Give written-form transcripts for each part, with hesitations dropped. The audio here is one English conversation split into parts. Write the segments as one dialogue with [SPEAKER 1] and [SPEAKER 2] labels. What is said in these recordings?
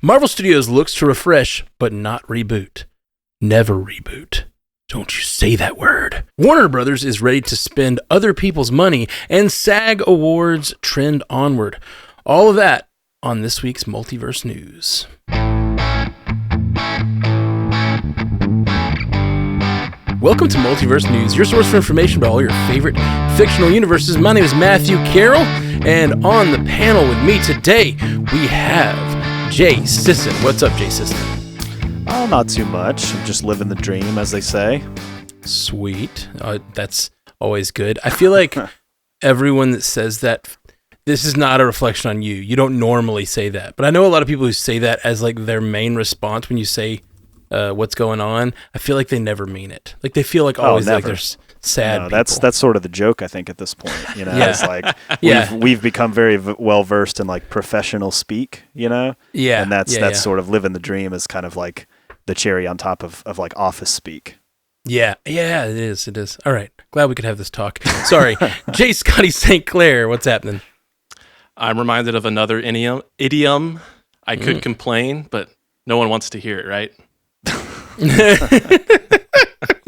[SPEAKER 1] Marvel Studios looks to refresh, but not reboot. Never reboot. Don't you say that word. Warner Brothers is ready to spend other people's money, and SAG Awards trend onward. All of that on this week's Multiverse News. Welcome to Multiverse News, your source for information about all your favorite fictional universes. My name is Matthew Carroll, and on the panel with me today, we have Jay Sisson. What's up, Jay Sisson?
[SPEAKER 2] Oh, not too much. I'm just living the dream, as they say.
[SPEAKER 1] Sweet. That's always good. I feel like everyone that says that, this is not a reflection on you. You don't normally say that. But I know a lot of people who say that as like their main response when you say what's going on. I feel like they never mean it. Like they feel like always like they're sad.
[SPEAKER 2] No, that's sort of the joke, I think, at this point. You know,
[SPEAKER 1] Yeah.
[SPEAKER 2] it's like
[SPEAKER 1] Yeah.
[SPEAKER 2] we've become very well versed in like professional speak. You know,
[SPEAKER 1] Yeah.
[SPEAKER 2] and that's
[SPEAKER 1] Yeah.
[SPEAKER 2] sort of living the dream is kind of like the cherry on top of like office speak.
[SPEAKER 1] Yeah, it is. It is. All right. Glad we could have this talk. Sorry. J. Scotty St. Clair, what's happening?
[SPEAKER 3] I'm reminded of another idiom. I could complain, but no one wants to hear it, right?
[SPEAKER 1] We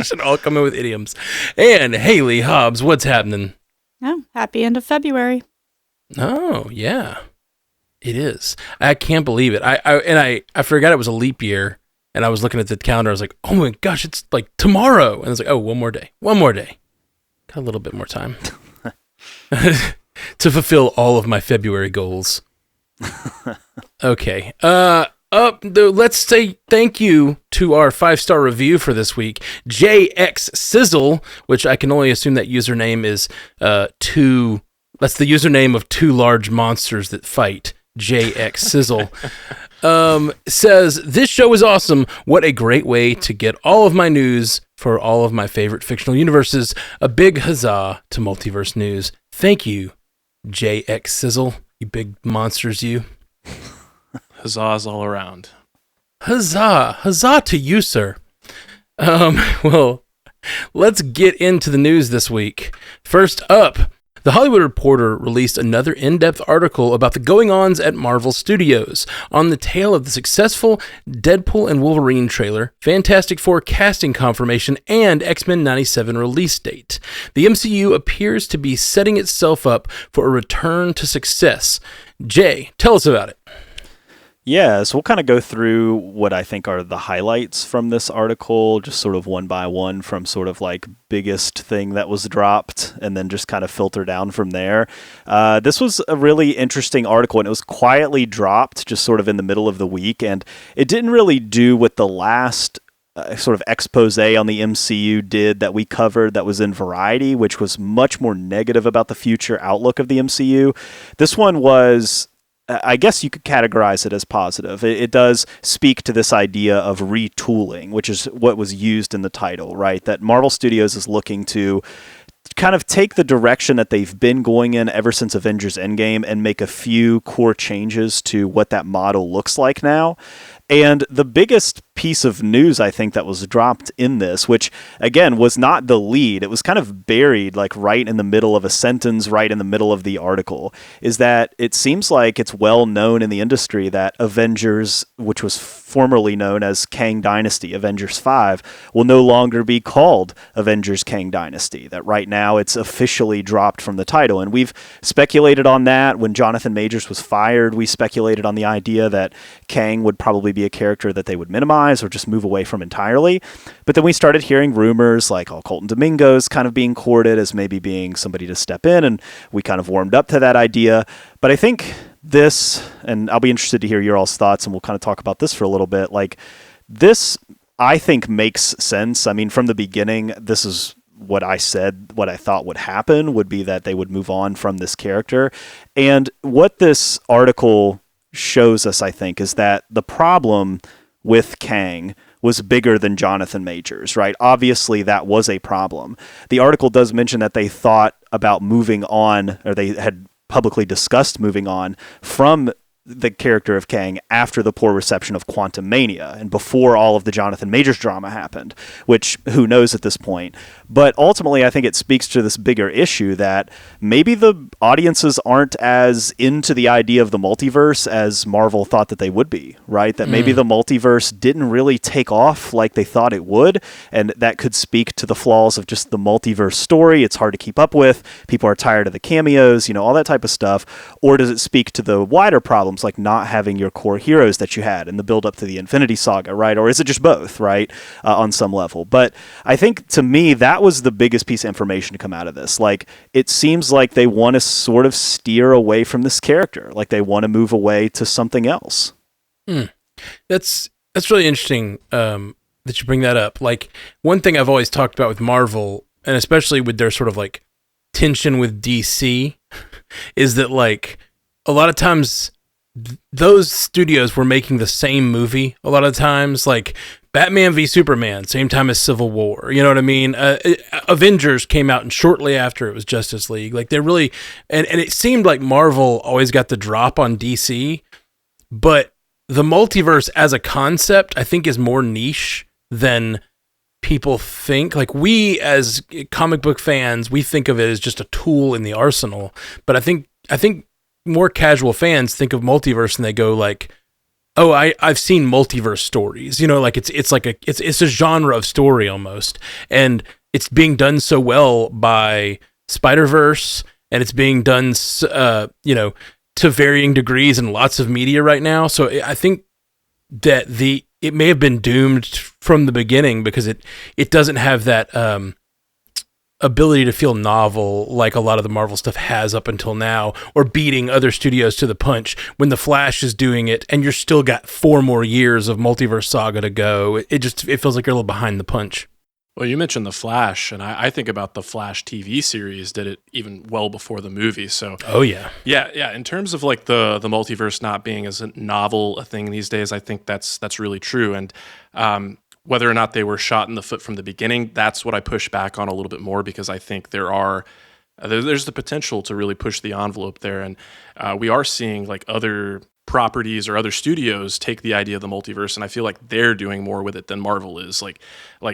[SPEAKER 1] should all come in with idioms. And Haley Hobbs, what's happening?
[SPEAKER 4] Oh, happy end of February.
[SPEAKER 1] Oh, yeah. It is. I can't believe it. I forgot it was a leap year, and I was looking at the calendar. I was like, oh my gosh, it's like tomorrow. And I was like, oh, one more day. Got a little bit more time to fulfill all of my February goals. Okay. Let's say thank you to our 5-star review for this week, JX Sizzle, which I can only assume that username is that's the username of two large monsters that fight. JX Sizzle says, this show is awesome. What a great way to get all of my news for all of my favorite fictional universes. A big huzzah to Multiverse News. Thank you, JX Sizzle. You big monsters, you.
[SPEAKER 3] Huzzahs all around.
[SPEAKER 1] Huzzah to you, sir. Well, let's get into the news this week. First up, The Hollywood Reporter released another in-depth article about the going-ons at Marvel Studios on the tail of the successful Deadpool and Wolverine trailer, Fantastic Four casting confirmation, and X-Men 97 release date. The MCU appears to be setting itself up for a return to success. Jay, tell us about it.
[SPEAKER 2] Yeah, so we'll kind of go through what I think are the highlights from this article, just sort of one by one from sort of like biggest thing that was dropped and then just kind of filter down from there. This was a really interesting article, and it was quietly dropped just sort of in the middle of the week, and it didn't really do what the last sort of expose on the MCU did that we covered that was in Variety, which was much more negative about the future outlook of the MCU. This one was, I guess you could categorize it as positive. It does speak to this idea of retooling, which is what was used in the title, right? That Marvel Studios is looking to kind of take the direction that they've been going in ever since Avengers Endgame and make a few core changes to what that model looks like now. And the biggest piece of news, I think, that was dropped in this, which, again, was not the lead, it was kind of buried, like, right in the middle of a sentence, right in the middle of the article, is that it seems like it's well known in the industry that Avengers, which was formerly known as Kang Dynasty, Avengers 5, will no longer be called Avengers Kang Dynasty, that right now it's officially dropped from the title. And we've speculated on that. When Jonathan Majors was fired, we speculated on the idea that Kang would probably be a character that they would minimize or just move away from entirely. But then we started hearing rumors like Colton Domingo's kind of being courted as maybe being somebody to step in, and we kind of warmed up to that idea. But I think this, and I'll be interested to hear your all's thoughts, and we'll kind of talk about this for a little bit, like this, I think, makes sense. I mean, from the beginning, this is what I said, what I thought would happen would be that they would move on from this character. And what this article shows us, I think, is that the problem with Kang was bigger than Jonathan Majors, right? Obviously, that was a problem. The article does mention that they thought about moving on, or they had publicly discussed moving on from the character of Kang after the poor reception of Quantumania and before all of the Jonathan Majors drama happened, which who knows at this point. But ultimately, I think it speaks to this bigger issue that maybe the audiences aren't as into the idea of the multiverse as Marvel thought that they would be, right? That maybe the multiverse didn't really take off like they thought it would, and that could speak to the flaws of just the multiverse story. It's hard to keep up with. People are tired of the cameos, all that type of stuff. Or does it speak to the wider problems like not having your core heroes that you had in the build up to the Infinity Saga, right? Or is it just both, right? On some level. But I think to me, that was the biggest piece of information to come out of this. Like, it seems like they want to sort of steer away from this character. Like they want to move away to something else.
[SPEAKER 1] That's really interesting that you bring that up. Like, one thing I've always talked about with Marvel, and especially with their sort of like tension with DC, is that like a lot of times those studios were making the same movie a lot of times, like Batman v Superman, same time as Civil War. You know what I mean? Avengers came out and shortly after it was Justice League. Like they're really, and it seemed like Marvel always got the drop on DC, but the multiverse as a concept, I think, is more niche than people think. Like, we as comic book fans, we think of it as just a tool in the arsenal, but I think more casual fans think of multiverse and they go like, oh, I've seen multiverse stories, like it's like it's a genre of story almost, and it's being done so well by Spider-Verse, and it's being done to varying degrees in lots of media right now. So I think that it may have been doomed from the beginning because it doesn't have that ability to feel novel like a lot of the Marvel stuff has up until now, or beating other studios to the punch when The Flash is doing it and you're still got 4 more years of Multiverse Saga to go. It feels like you're a little behind the punch.
[SPEAKER 3] Well, you mentioned The Flash, and I think about the Flash TV series did it even well before the movie. So,
[SPEAKER 1] oh yeah.
[SPEAKER 3] In terms of like the multiverse not being as novel a thing these days, I think that's really true. And whether or not they were shot in the foot from the beginning, that's what I push back on a little bit more, because I think there's the potential to really push the envelope there, and we are seeing like other properties or other studios take the idea of the multiverse, and I feel like they're doing more with it than Marvel is. Like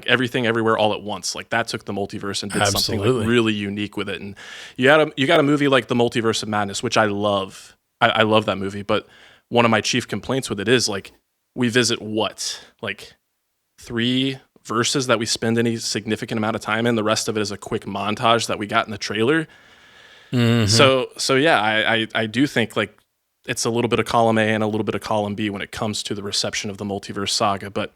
[SPEAKER 3] Everything Everywhere All at Once, like that took the multiverse and did something like really unique with it. And you got a movie like The Multiverse of Madness, which I love. I love that movie, but one of my chief complaints with it is like we visit like 3 verses that we spend any significant amount of time in. The rest of it is a quick montage that we got in the trailer. Mm-hmm. So yeah, I do think like it's a little bit of column A and a little bit of column B when it comes to the reception of the Multiverse Saga. But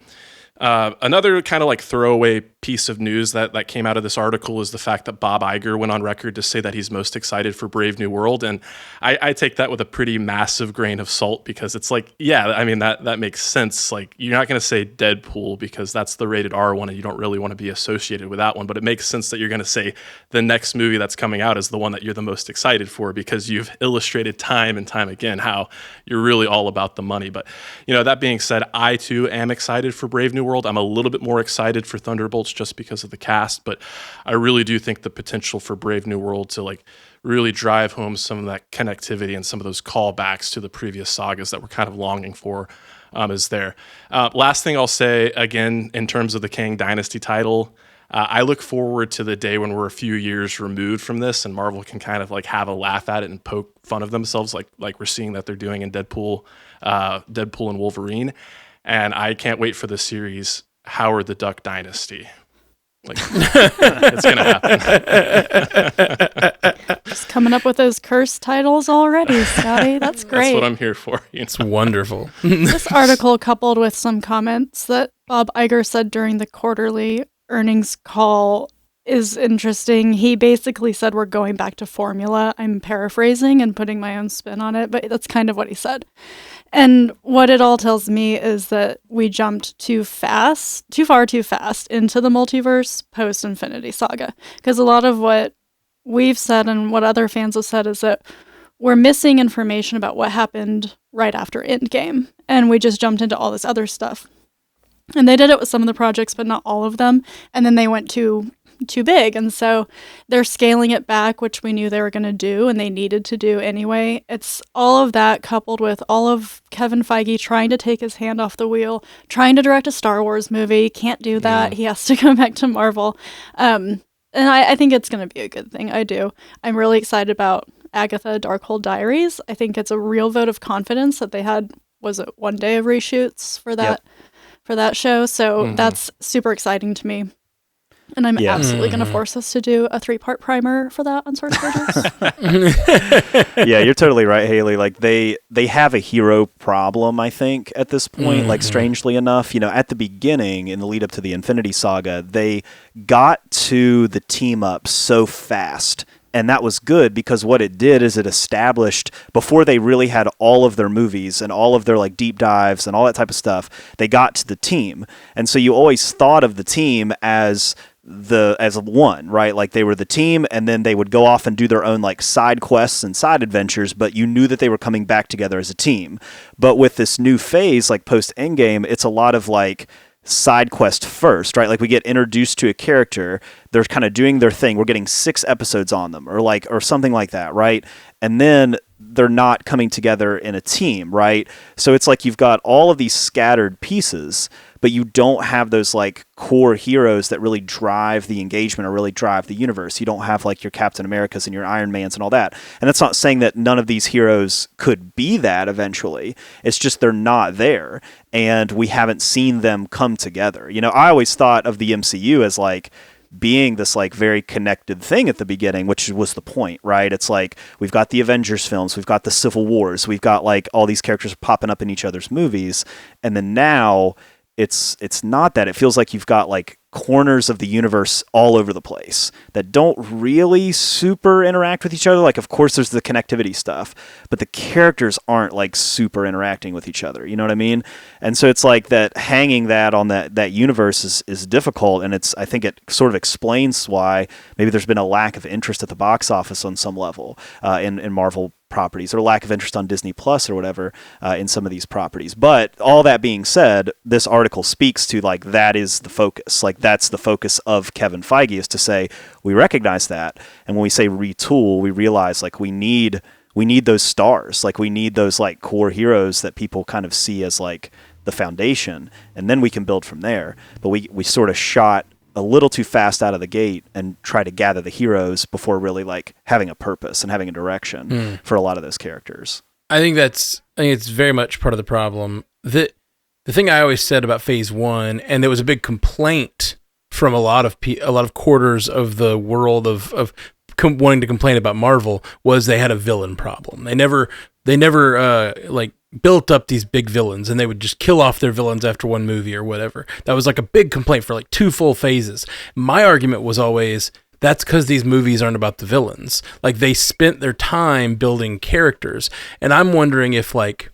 [SPEAKER 3] another kind of like throwaway piece of news that came out of this article is the fact that Bob Iger went on record to say that he's most excited for Brave New World. And I take that with a pretty massive grain of salt, because it's like, yeah, I mean, that makes sense. Like, you're not going to say Deadpool because that's the rated R one and you don't really want to be associated with that one. But it makes sense that you're going to say the next movie that's coming out is the one that you're the most excited for, because you've illustrated time and time again how you're really all about the money. But, that being said, I too am excited for Brave New World. I'm a little bit more excited for Thunderbolts just because of the cast, but I really do think the potential for Brave New World to like really drive home some of that connectivity and some of those callbacks to the previous sagas that we're kind of longing for is there. Last thing I'll say, again, in terms of the Kang Dynasty title, I look forward to the day when we're a few years removed from this and Marvel can kind of like have a laugh at it and poke fun of themselves like we're seeing that they're doing in Deadpool and Wolverine. And I can't wait for the series Howard the Duck Dynasty. Like, it's going to happen.
[SPEAKER 4] Just coming up with those cursed titles already, Scotty. That's great.
[SPEAKER 3] That's what I'm here for.
[SPEAKER 1] It's wonderful.
[SPEAKER 4] This article, coupled with some comments that Bob Iger said during the quarterly earnings call, is interesting. He basically said we're going back to formula. I'm paraphrasing and putting my own spin on it, but that's kind of what he said. And what it all tells me is that we jumped too far too fast into the multiverse post-Infinity Saga. Because a lot of what we've said and what other fans have said is that we're missing information about what happened right after Endgame. And we just jumped into all this other stuff. And they did it with some of the projects, but not all of them. And then they went to too big. And so they're scaling it back, which we knew they were going to do and they needed to do anyway. It's all of that coupled with all of Kevin Feige trying to take his hand off the wheel, trying to direct a Star Wars movie. Can't do that. He has to go back to Marvel. And I think it's going to be a good thing. I do. I'm really excited about Agatha Darkhold Diaries. I think it's a real vote of confidence that they had, was it one day of reshoots for that show? So that's super exciting to me. And I'm absolutely going to force us to do a 3-part primer for that on Source Pages.
[SPEAKER 2] Yeah, you're totally right, Haley. Like they have a hero problem, I think, at this point. Like strangely enough, at the beginning, in the lead up to the Infinity Saga, they got to the team up so fast. And that was good because what it did is it established, before they really had all of their movies and all of their like deep dives and all that type of stuff, they got to the team. And so you always thought of the team as one, right? Like they were the team, and then they would go off and do their own like side quests and side adventures, but you knew that they were coming back together as a team. But with this new phase, like post Endgame, it's a lot of like side quest first, right? Like we get introduced to a character, they're kind of doing their thing, we're getting 6 episodes on them or something like that, right? And then they're not coming together in a team, right? So it's like you've got all of these scattered pieces, but you don't have those like core heroes that really drive the engagement or really drive the universe. You don't have like your Captain Americas and your Iron Mans and all that. And that's not saying that none of these heroes could be that eventually. It's just they're not there, and we haven't seen them come together. I always thought of the MCU as like being this like very connected thing at the beginning, which was the point, right? It's like we've got the Avengers films, we've got the Civil Wars, we've got like all these characters popping up in each other's movies, and then now it's not that. It feels like you've got like corners of the universe all over the place that don't really super interact with each other. Like, of course, there's the connectivity stuff, but the characters aren't like super interacting with each other. You know what I mean? And so it's like that hanging that on that universe is difficult. And I think it sort of explains why maybe there's been a lack of interest at the box office on some level in Marvel properties, or lack of interest on Disney Plus or whatever in some of these properties. But all that being said, this article speaks to like that is the focus. Like that's the focus of Kevin Feige, is to say we recognize that, and when we say retool, we realize like we need those stars, like we need those like core heroes that people kind of see as like the foundation, and then we can build from there. But we sort of shot a little too fast out of the gate and try to gather the heroes before really like having a purpose and having a direction for a lot of those characters.
[SPEAKER 1] I think it's very much part of the problem. The thing I always said about Phase 1, and there was a big complaint from a lot of quarters of the world of wanting to complain about Marvel, was they had a villain problem. They never like built up these big villains, and they would just kill off their villains after one movie or whatever. That was like a big complaint for like 2 full phases. My argument was always, that's because these movies aren't about the villains. Like they spent their time building characters. And I'm wondering if like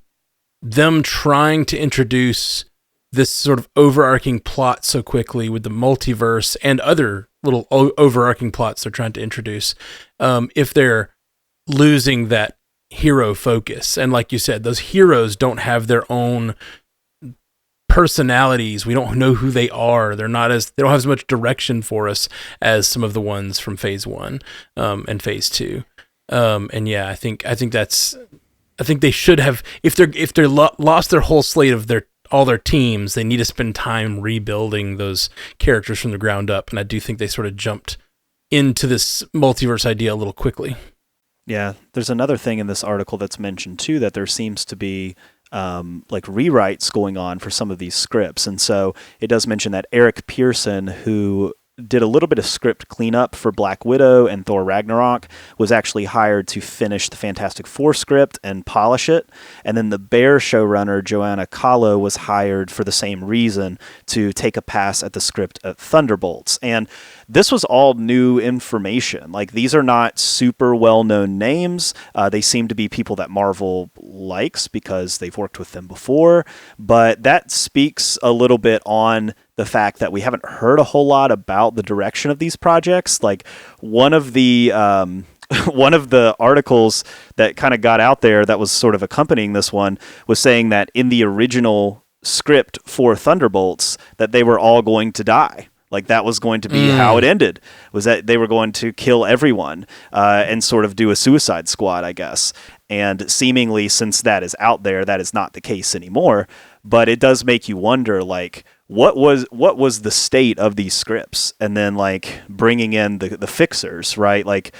[SPEAKER 1] them trying to introduce this sort of overarching plot so quickly with the multiverse and other little overarching plots they're trying to introduce, if they're losing that hero focus. And like you said, those heroes don't have their own personalities. We don't know who they are. They don't have as much direction for us as some of the ones from Phase 1 and Phase 2. And yeah, I think they should have, if they're lost their whole slate of all their teams, they need to spend time rebuilding those characters from the ground up. And I do think they sort of jumped into this multiverse idea a little quickly.
[SPEAKER 2] Yeah, there's another thing in this article that's mentioned too, that there seems to be like rewrites going on for some of these scripts. And so it does mention that Eric Pearson, who did a little bit of script cleanup for Black Widow and Thor Ragnarok, was actually hired to finish the Fantastic Four script and polish it. And then the Bear showrunner, Joanna Calo, was hired for the same reason, to take a pass at the script at Thunderbolts. And this was all new information. Like, these are not super well-known names. They seem to be people that Marvel likes because they've worked with them before. But that speaks a little bit on the fact that we haven't heard a whole lot about the direction of these projects. Like, one of the articles that kind of got out there that was sort of accompanying this one was saying that in the original script for Thunderbolts, that they were all going to die. Like that was going to be how it ended, was that they were going to kill everyone and sort of do a Suicide Squad, I guess. And seemingly, since that is out there, that is not the case anymore. But it does make you wonder, like, what was the state of these scripts? And then like bringing in the fixers, right? Like,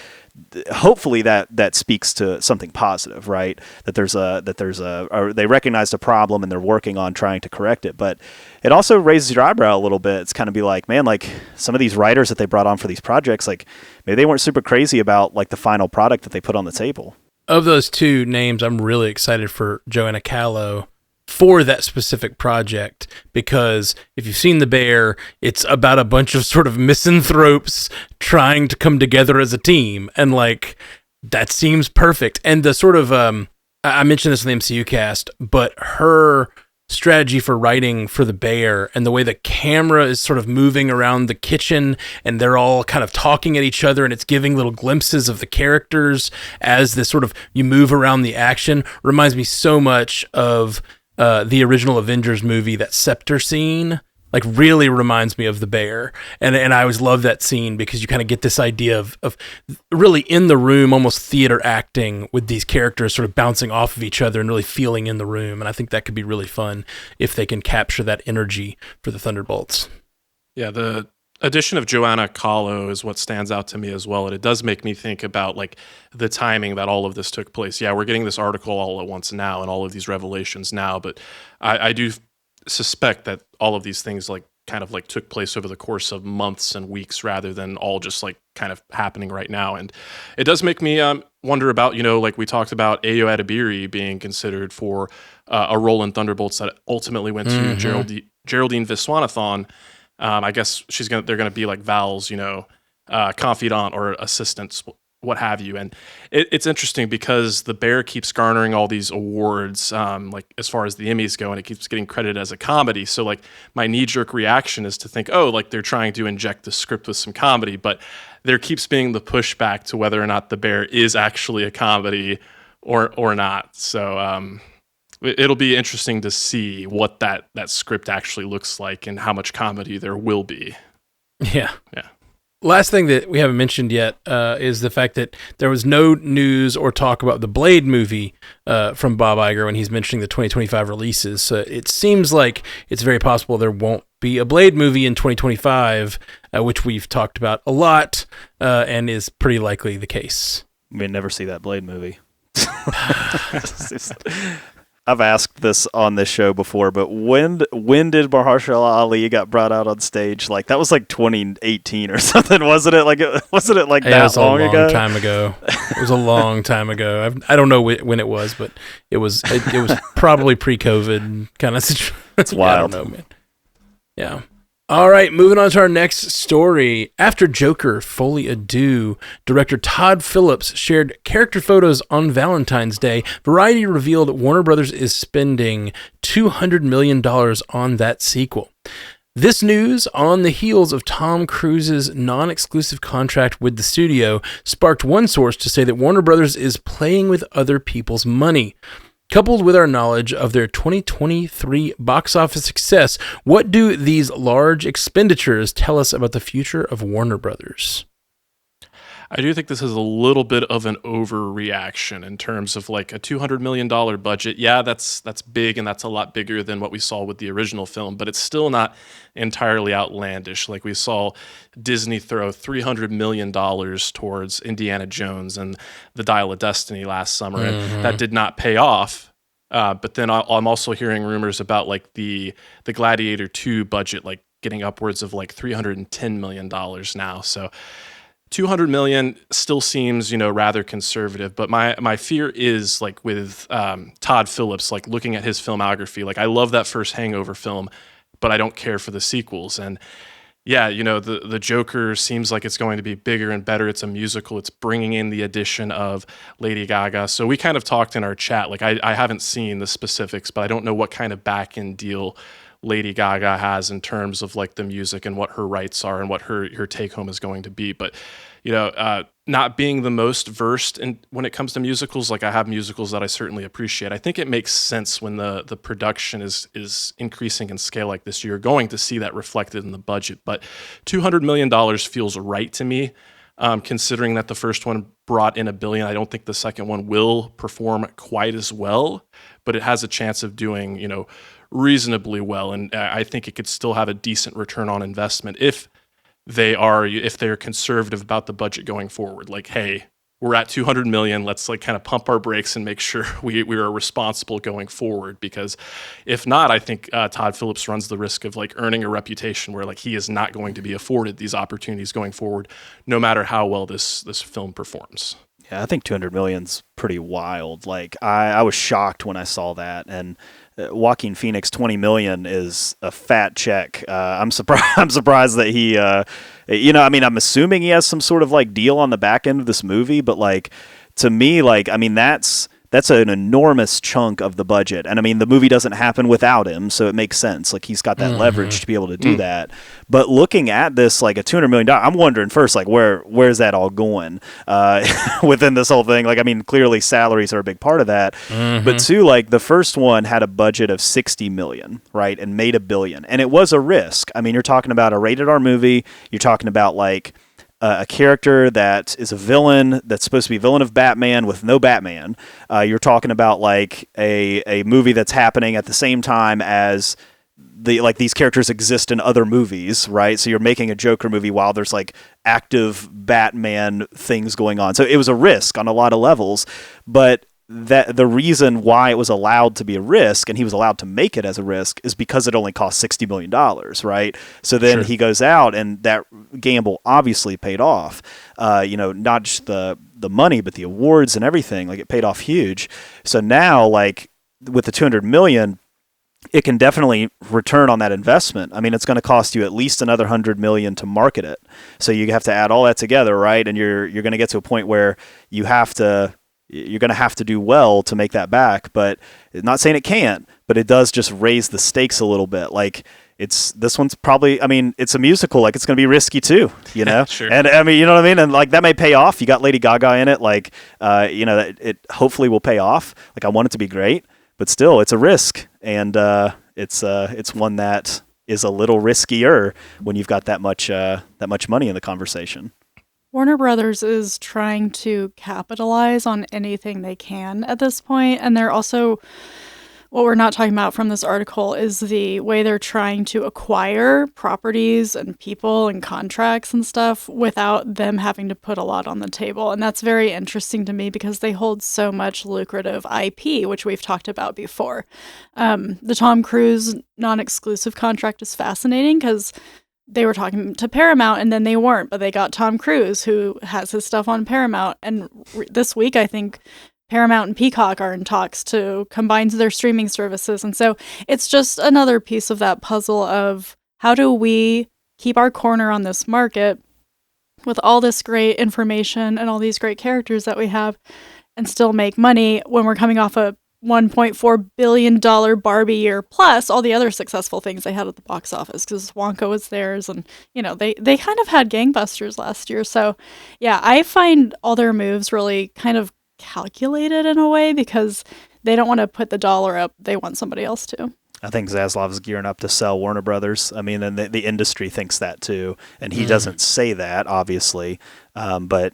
[SPEAKER 2] hopefully that speaks to something positive, right? That they recognized a problem and they're working on trying to correct it. But it also raises your eyebrow a little bit. It's kind of be like, man, like some of these writers that they brought on for these projects, like maybe they weren't super crazy about like the final product that they put on the table.
[SPEAKER 1] Of those two names, I'm really excited for Joanna Calo for that specific project, because if you've seen The Bear, it's about a bunch of sort of misanthropes trying to come together as a team, and like that seems perfect. And the sort of I mentioned this in the MCU cast, but her strategy for writing for The Bear and the way the camera is sort of moving around the kitchen and they're all kind of talking at each other and it's giving little glimpses of the characters as this sort of you move around the action reminds me so much of the original Avengers movie. That scepter scene like really reminds me of The Bear, and I always love that scene because you kind of get this idea of really in the room, almost theater acting with these characters sort of bouncing off of each other and really feeling in the room. And I think that could be really fun if they can capture that energy for the Thunderbolts.
[SPEAKER 3] Yeah, the addition of Joanna Calo is what stands out to me as well, and it does make me think about like the timing that all of this took place. Yeah, we're getting this article all at once now and all of these revelations now, but I do suspect that all of these things like kind of like took place over the course of months and weeks rather than all just like kind of happening right now. And it does make me wonder about, you know, like we talked about Ayo Adebiri being considered for a role in Thunderbolts that ultimately went to Geraldine Viswanathan. I guess they're gonna be like Val's, you know, confidant or assistant, what have you. And it's interesting because The Bear keeps garnering all these awards, like as far as the Emmys go, and it keeps getting credited as a comedy. So like my knee-jerk reaction is to think, oh, like they're trying to inject the script with some comedy, but there keeps being the pushback to whether or not The Bear is actually a comedy or not. So it'll be interesting to see what that script actually looks like and how much comedy there will be.
[SPEAKER 1] Yeah.
[SPEAKER 3] Yeah.
[SPEAKER 1] Last thing that we haven't mentioned yet is the fact that there was no news or talk about the Blade movie from Bob Iger when he's mentioning the 2025 releases. So it seems like it's very possible there won't be a Blade movie in 2025, which we've talked about a lot and is pretty likely the case.
[SPEAKER 2] We may never see that Blade movie. I've asked this on this show before, but when did Mahershala Ali got brought out on stage? Like that was like 2018 or something, wasn't it? Like wasn't it like that long ago?
[SPEAKER 1] It was a long time ago. It was a long time ago. I don't know when it was, but it was probably pre-COVID kind of situation.
[SPEAKER 2] It's wild.
[SPEAKER 1] I don't know, man. Yeah. All right, moving on to our next story. After Joker, Fully Adieu, director Todd Phillips shared character photos on Valentine's Day. Variety revealed Warner Brothers is spending $200 million on that sequel. This news, on the heels of Tom Cruise's non-exclusive contract with the studio, sparked one source to say that Warner Brothers is playing with other people's money. Coupled with our knowledge of their 2023 box office success, what do these large expenditures tell us about the future of Warner Brothers?
[SPEAKER 3] I do think this is a little bit of an overreaction in terms of like a $200 million budget. Yeah, that's big, and that's a lot bigger than what we saw with the original film, but it's still not entirely outlandish. Like we saw Disney throw $300 million towards Indiana Jones and The Dial of Destiny last summer, and that did not pay off. But then I'm also hearing rumors about like the Gladiator 2 budget, like getting upwards of like $310 million now. So $200 million still seems, rather conservative, but my fear is like with Todd Phillips, like looking at his filmography, like I love that first Hangover film, but I don't care for the sequels. And yeah, the Joker seems like it's going to be bigger and better. It's a musical. It's bringing in the addition of Lady Gaga. So we kind of talked in our chat, like I haven't seen the specifics, but I don't know what kind of back-end deal Lady Gaga has in terms of like the music and what her rights are and what her take home is going to be. But, not being the most versed in when it comes to musicals, like I have musicals that I certainly appreciate. I think it makes sense when the production is increasing in scale like this. You're going to see that reflected in the budget, but $200 million feels right to me. Considering that the first one brought in $1 billion, I don't think the second one will perform quite as well, but it has a chance of doing, reasonably well. And I think it could still have a decent return on investment if they're conservative about the budget going forward. Like, hey, we're at 200 million. Let's like kind of pump our brakes and make sure we are responsible going forward. Because if not, I think Todd Phillips runs the risk of like earning a reputation where like he is not going to be afforded these opportunities going forward, no matter how well this film performs.
[SPEAKER 2] Yeah, I think 200 million's pretty wild. Like I was shocked when I saw that, and Joaquin Phoenix 20 million is a fat check. I'm surprised that he, I'm assuming he has some sort of like deal on the back end of this movie, but like to me, like that's an enormous chunk of the budget. And I mean, the movie doesn't happen without him, so it makes sense. Like he's got that leverage to be able to do that. But looking at this, like a $200 million, I'm wondering first, like where's that all going within this whole thing? Like, I mean, clearly salaries are a big part of that. But two, like the first one had a budget of 60 million, right? And made $1 billion. And it was a risk. I mean, you're talking about a rated R movie. You're talking about like a character that is a villain that's supposed to be a villain of Batman with no Batman. You're talking about like a movie that's happening at the same time as these characters exist in other movies, right? So you're making a Joker movie while there's like active Batman things going on. So it was a risk on a lot of levels, but that the reason why it was allowed to be a risk and he was allowed to make it as a risk is because it only cost $60 million, right? So then he goes out and that gamble obviously paid off. Not just the money, but the awards and everything, like it paid off huge. So now like with the 200 million, it can definitely return on that investment. I mean, it's going to cost you at least another 100 million to market it. So you have to add all that together, right? And you're going to get to a point where you're going to have to do well to make that back, but not saying it can't, but it does just raise the stakes a little bit. Like this one's probably, I mean, it's a musical, like it's going to be risky too,
[SPEAKER 3] Sure.
[SPEAKER 2] And I mean, you know what I mean? And like that may pay off. You got Lady Gaga in it. Like, it hopefully will pay off. Like I want it to be great, but still it's a risk. And, it's one that is a little riskier when you've got that much money in the conversation.
[SPEAKER 4] Warner Brothers is trying to capitalize on anything they can at this point, and they're also, what we're not talking about from this article is the way they're trying to acquire properties and people and contracts and stuff without them having to put a lot on the table. And that's very interesting to me because they hold so much lucrative IP, which we've talked about before. The Tom Cruise non-exclusive contract is fascinating because they were talking to Paramount and then they weren't, but they got Tom Cruise, who has his stuff on Paramount. And this week, I think Paramount and Peacock are in talks to combine their streaming services. And so it's just another piece of that puzzle of how do we keep our corner on this market with all this great information and all these great characters that we have and still make money when we're coming off a $1.4 billion Barbie year, plus all the other successful things they had at the box office, because Wonka was theirs, and they kind of had gangbusters last year. So yeah, I find all their moves really kind of calculated in a way because they don't want to put the dollar up, they want somebody else to.
[SPEAKER 2] I think Zaslav's gearing up to sell Warner Brothers. I mean, and the industry thinks that too, and he doesn't say that obviously, but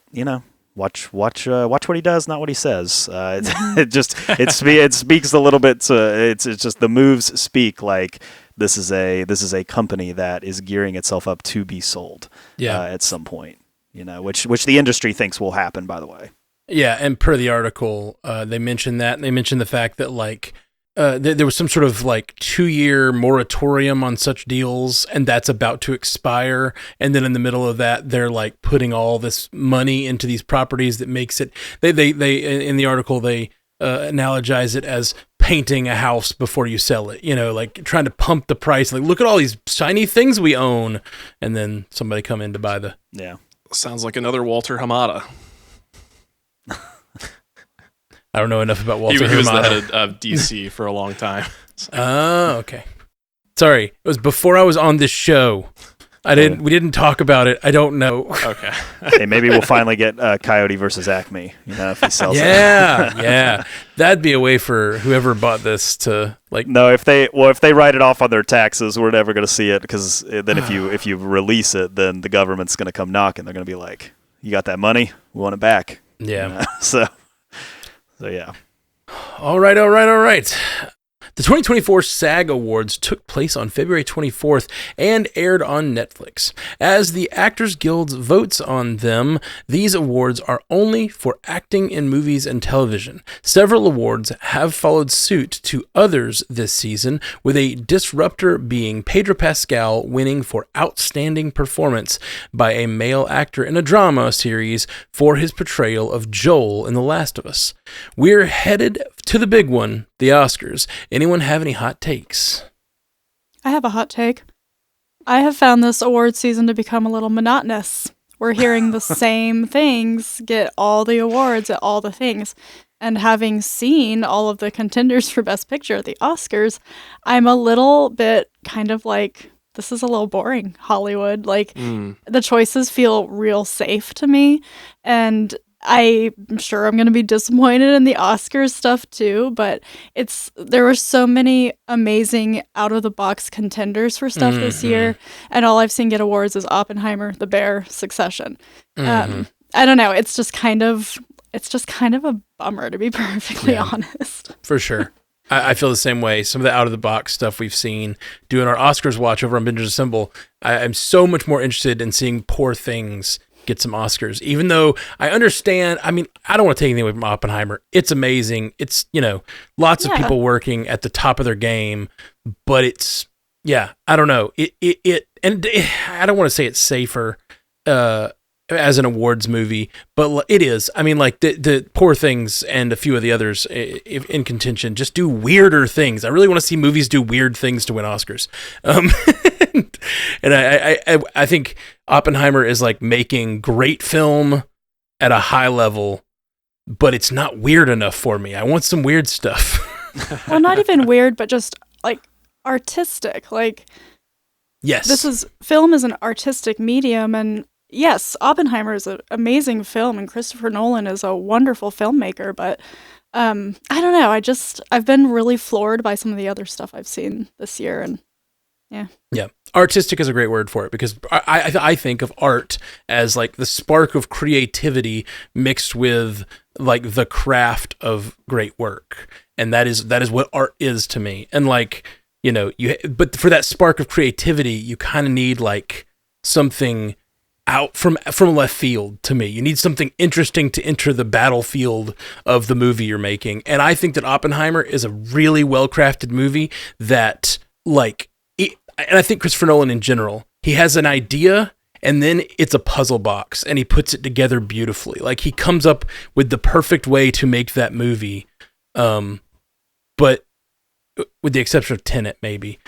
[SPEAKER 2] Watch what he does, not what he says. It speaks a little bit to it's just the moves speak like this is a company that is gearing itself up to be sold at some point. Which the industry thinks will happen, by the way.
[SPEAKER 1] Yeah, and per the article, they mentioned that, and they mentioned the fact that like there was some sort of like 2-year moratorium on such deals, and that's about to expire. And then in the middle of that, they're like putting all this money into these properties that makes it. They in the article they analogize it as painting a house before you sell it. Like trying to pump the price. Like look at all these shiny things we own, and then somebody come in to buy the.
[SPEAKER 2] Yeah,
[SPEAKER 3] sounds like another Walter Hamada.
[SPEAKER 1] I don't know enough about Walter Hamada.
[SPEAKER 3] He was the head of DC for a long time.
[SPEAKER 1] Oh, okay. Sorry, it was before I was on this show. We didn't talk about it. I don't know.
[SPEAKER 3] Okay.
[SPEAKER 2] Hey, maybe we'll finally get Coyote versus Acme. If he sells it.
[SPEAKER 1] Yeah. That'd be a way for whoever bought this to like.
[SPEAKER 2] No, if they write it off on their taxes, we're never going to see it, because then if you release it, then the government's going to come knocking. They're going to be like, "You got that money? We want it back."
[SPEAKER 1] Yeah.
[SPEAKER 2] So yeah.
[SPEAKER 1] All right. The 2024 SAG Awards took place on February 24th and aired on Netflix. As the Actors Guild votes on them, these awards are only for acting in movies and television. Several awards have followed suit to others this season, with a disruptor being Pedro Pascal winning for Outstanding Performance by a Male Actor in a Drama Series for his portrayal of Joel in The Last of Us. We're headed to the big one, the Oscars. Anyone have any hot takes?
[SPEAKER 4] I have a hot take. I have found this award season to become a little monotonous. We're hearing the same things get all the awards at all the things. And having seen all of the contenders for Best Picture at the Oscars, I'm a little bit kind of like, this is a little boring, Hollywood. Like, the choices feel real safe to me. And I'm sure I'm going to be disappointed in the Oscars stuff too, but there were so many amazing out-of-the-box contenders for stuff this year, and all I've seen get awards is Oppenheimer, The Bear, Succession. I don't know. It's just kind of a bummer, to be perfectly honest.
[SPEAKER 1] For sure. I feel the same way. Some of the out-of-the-box stuff we've seen doing our Oscars watch over on Bingers Assemble, I'm so much more interested in seeing Poor Things get some Oscars, even though I understand. I mean, I don't want to take anything away from Oppenheimer. It's amazing. It's, lots of people working at the top of their game, but it's, I don't know. I don't want to say it's safer as an awards movie, but it is. I mean, like the Poor Things and a few of the others in contention just do weirder things. I really want to see movies do weird things to win Oscars. And I think Oppenheimer is like making great film at a high level, but it's not weird enough for me. I want some weird stuff.
[SPEAKER 4] Well, not even weird, but just like artistic. Like,
[SPEAKER 1] yes,
[SPEAKER 4] film is an artistic medium, and yes, Oppenheimer is an amazing film, and Christopher Nolan is a wonderful filmmaker, but I don't know. I've been really floored by some of the other stuff I've seen this year, and yeah.
[SPEAKER 1] Artistic is a great word for it, because I think of art as like the spark of creativity mixed with like the craft of great work, and that is what art is to me. And like, but for that spark of creativity, you kind of need like something out from left field to me. You need something interesting to enter the battlefield of the movie you're making. And I think that Oppenheimer is a really well-crafted movie that and I think Christopher Nolan in general, he has an idea and then it's a puzzle box and he puts it together beautifully. Like, he comes up with the perfect way to make that movie. But with the exception of Tenet, maybe.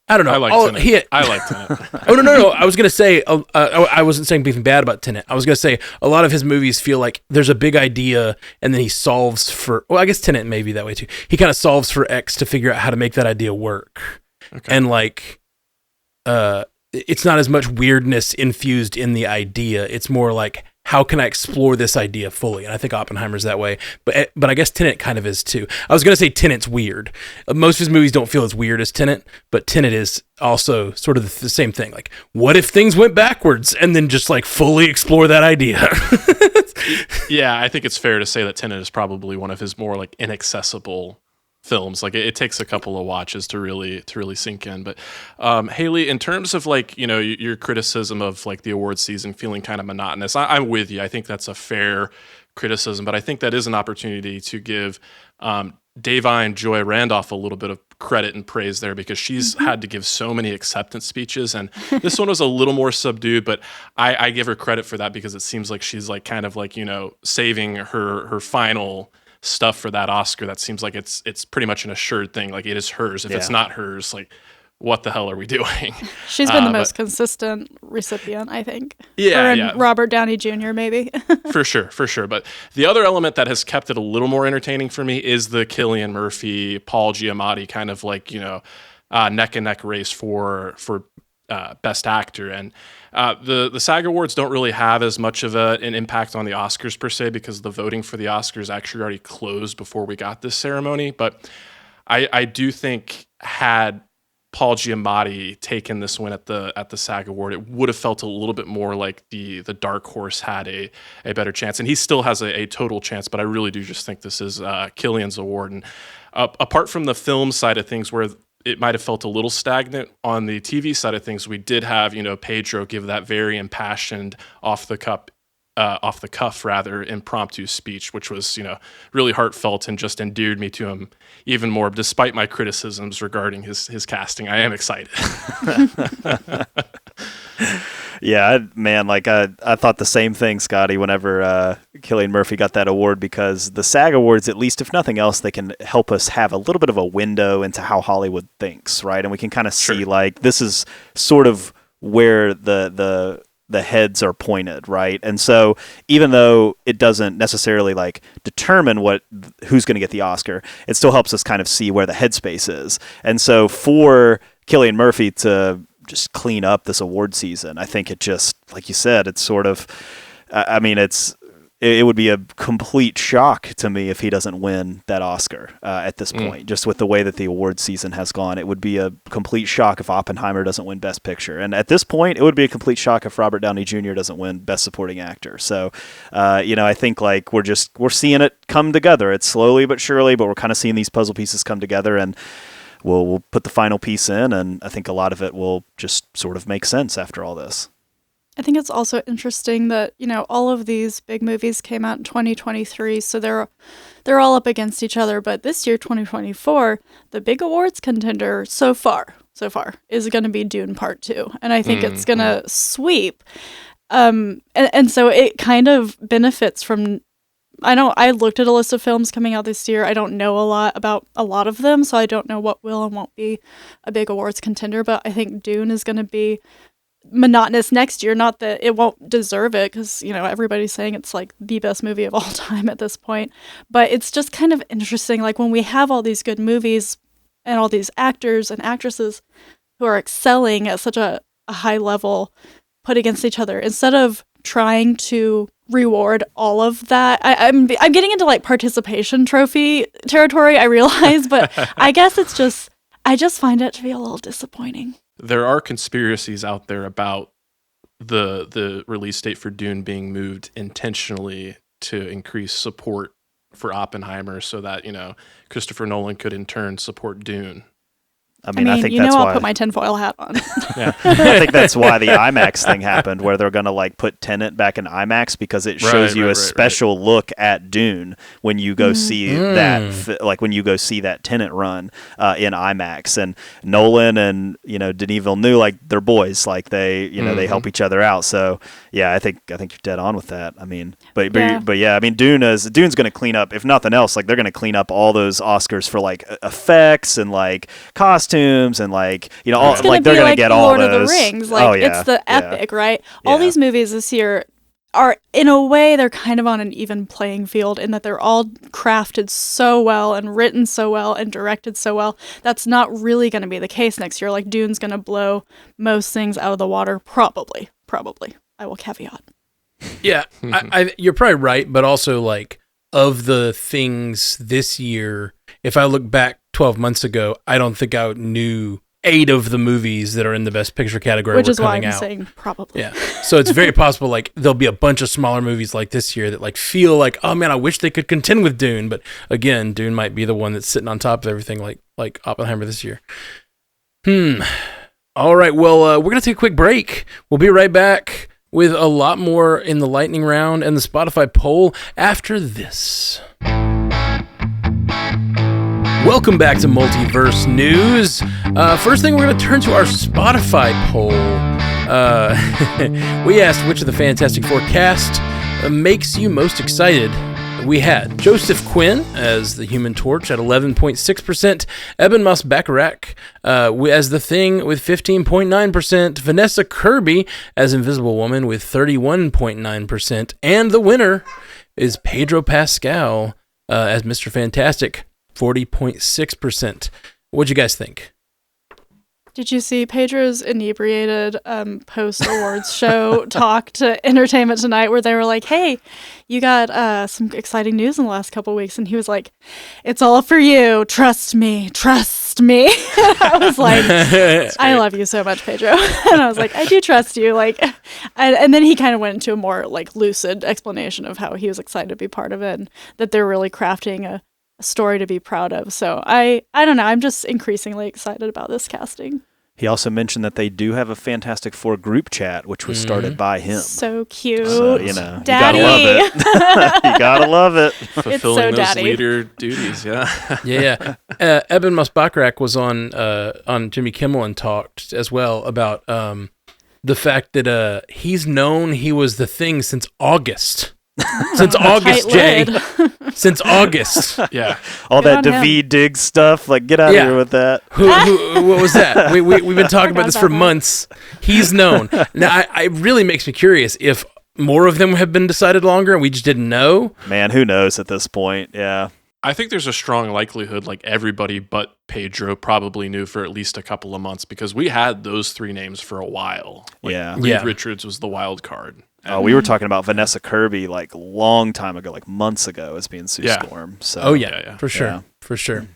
[SPEAKER 1] I don't know.
[SPEAKER 3] I like Tenet. I like Tenet.
[SPEAKER 1] Oh, no. I was going to say, I wasn't saying anything bad about Tenet. I was going to say a lot of his movies feel like there's a big idea and then he solves for, well, I guess Tenet may be that way too. He kind of solves for X to figure out how to make that idea work. Okay. And like, it's not as much weirdness infused in the idea. It's more like, how can I explore this idea fully? And I think Oppenheimer's that way. But I guess Tenet kind of is too. I was going to say Tenet's weird. Most of his movies don't feel as weird as Tenet, but Tenet is also sort of the same thing. Like, what if things went backwards? And then just like fully explore that idea.
[SPEAKER 3] Yeah, I think it's fair to say that Tenet is probably one of his more like inaccessible films. Like, it takes a couple of watches to really sink in. But Haley, in terms of like, your criticism of like the awards season feeling kind of monotonous, I'm with you. I think that's a fair criticism, but I think that is an opportunity to give Davine Joy Randolph a little bit of credit and praise there, because she's had to give so many acceptance speeches, and this one was a little more subdued, but I give her credit for that, because it seems like she's like kind of like, saving her final stuff for that Oscar. That seems like it's pretty much an assured thing. Like, it is hers. If it's not hers, like, what the hell are we doing?
[SPEAKER 4] She's been the most consistent recipient, I think.
[SPEAKER 3] Yeah.
[SPEAKER 4] Robert Downey Jr. maybe.
[SPEAKER 3] For sure. But the other element that has kept it a little more entertaining for me is the Cillian Murphy, Paul Giamatti kind of like, neck and neck race for Best Actor. And the SAG Awards don't really have as much of an impact on the Oscars per se, because the voting for the Oscars actually already closed before we got this ceremony. But I do think had Paul Giamatti taken this win at the SAG Award, it would have felt a little bit more like the Dark Horse had a better chance. And he still has a total chance, but I really do just think this is Killian's award. And apart from the film side of things, where it might have felt a little stagnant, on the TV side of things, we did have, Pedro give that very impassioned off the cuff impromptu speech, which was, really heartfelt and just endeared me to him even more, despite my criticisms regarding his casting. I am excited.
[SPEAKER 2] Yeah, man, I thought the same thing, Scotty, whenever Cillian Murphy got that award, because the SAG Awards, at least if nothing else, they can help us have a little bit of a window into how Hollywood thinks, right? And we can kind of see, this is sort of where the heads are pointed, right? And so even though it doesn't necessarily determine who's going to get the Oscar, it still helps us kind of see where the headspace is. And so for Cillian Murphy to just clean up this award season, I think it just, like you said, it's sort of, it would be a complete shock to me if he doesn't win that Oscar at this point. Just with the way that the award season has gone, it would be a complete shock if Oppenheimer doesn't win Best Picture. And at this point, it would be a complete shock if Robert Downey Jr. doesn't win Best Supporting Actor. So, I think we're seeing it come together. It's slowly but surely, but we're kind of seeing these puzzle pieces come together, and we'll put the final piece in, and I think a lot of it will just sort of make sense after all this.
[SPEAKER 4] I think it's also interesting that, all of these big movies came out in 2023, so they're all up against each other. But this year, 2024, the big awards contender so far is going to be Dune Part 2. And I think it's going to sweep. And so it kind of benefits from, I looked at a list of films coming out this year. I don't know a lot about a lot of them, so I don't know what will and won't be a big awards contender. But I think Dune is going to be monotonous next year. Not that it won't deserve it, because everybody's saying it's the best movie of all time at this point, but it's just kind of interesting, when we have all these good movies and all these actors and actresses who are excelling at such a high level put against each other, instead of trying to reward all of that. I'm getting into participation trophy territory, I realize, but I guess I just find it to be a little disappointing.
[SPEAKER 3] There are conspiracies out there about the release date for Dune being moved intentionally to increase support for Oppenheimer, so that, Christopher Nolan could in turn support Dune.
[SPEAKER 2] I think that's why
[SPEAKER 4] I'll put my tinfoil hat on.
[SPEAKER 3] Yeah.
[SPEAKER 2] I think that's why the IMAX thing happened, where they're going to put Tenet back in IMAX, because it shows you a special look at Dune when you go see that, when you go see that Tenet run in IMAX. And Nolan and Denis Villeneuve, they're boys, they they help each other out. So yeah, I think you're dead on with that. Dune's going to clean up, if nothing else, they're going to clean up all those Oscars for effects and costumes and all, they're going to get all
[SPEAKER 4] Lord
[SPEAKER 2] those.
[SPEAKER 4] of the Rings, it's the epic, right? All these movies this year are, in a way, they're kind of on an even playing field, in that they're all crafted so well and written so well and directed so well. That's not really going to be the case next year. Dune's going to blow most things out of the water, probably. I will caveat.
[SPEAKER 1] Yeah, you're probably right, but also of the things this year, if I look back 12 months ago, I don't think I knew 8 of the movies that are in the Best Picture category
[SPEAKER 4] Which
[SPEAKER 1] were
[SPEAKER 4] is why
[SPEAKER 1] coming
[SPEAKER 4] I'm
[SPEAKER 1] out.
[SPEAKER 4] saying probably.
[SPEAKER 1] Yeah, so it's very possible there'll be a bunch of smaller movies this year that feel oh man, I wish they could contend with Dune, but again, Dune might be the one that's sitting on top of everything, like Oppenheimer this year. All right, well, we're gonna take a quick break. We'll be right back with a lot more in the lightning round and the Spotify poll after this. Welcome back to Multiverse News. First thing, we're going to turn to our Spotify poll. We asked which of the Fantastic Four cast makes you most excited. We had Joseph Quinn as the Human Torch at 11.6%, Ebon Moss-Bachrach as the Thing with 15.9%, Vanessa Kirby as Invisible Woman with 31.9%, and the winner is Pedro Pascal as Mr. Fantastic, 40.6%. What'd you guys think?
[SPEAKER 4] Did you see Pedro's inebriated post-awards show talk to Entertainment Tonight where they were like, hey, you got some exciting news in the last couple of weeks? And he was like, it's all for you. Trust me. Trust me. I was like, I love you so much, Pedro. And I was like, I do trust you. Like, and then he kind of went into a more like lucid explanation of how he was excited to be part of it and that they're really crafting a story to be proud of. So I don't know. I'm just increasingly excited about this casting.
[SPEAKER 2] He also mentioned that they do have a Fantastic Four group chat, which was started by him.
[SPEAKER 4] So cute.
[SPEAKER 2] So,
[SPEAKER 4] Daddy.
[SPEAKER 2] You gotta love it. You gotta love it.
[SPEAKER 3] Fulfilling
[SPEAKER 4] so
[SPEAKER 3] those
[SPEAKER 4] daddy.
[SPEAKER 3] leader duties, yeah.
[SPEAKER 1] Yeah. Eben Mosbachrak was on Jimmy Kimmel and talked as well about the fact that he's known he was the Thing since August. Since August, Jay. Since August.
[SPEAKER 3] Yeah.
[SPEAKER 2] All
[SPEAKER 4] Good
[SPEAKER 2] that
[SPEAKER 4] on
[SPEAKER 2] David Diggs stuff. Like, get out of here with that.
[SPEAKER 1] What was that? We've been talking about this for months. He's known. Now, it really makes me curious if more of them have been decided longer and we just didn't know.
[SPEAKER 2] Man, who knows at this point? Yeah.
[SPEAKER 3] I think there's a strong likelihood like everybody but Pedro probably knew for at least a couple of months because we had those three names for a while. Like,
[SPEAKER 2] Yeah.
[SPEAKER 3] Reed Richards was the wild card.
[SPEAKER 2] We were talking about Vanessa Kirby like long time ago, like months ago, as being Sue
[SPEAKER 3] Yeah.
[SPEAKER 2] Storm. So
[SPEAKER 1] For sure.
[SPEAKER 2] Yeah.
[SPEAKER 1] For sure.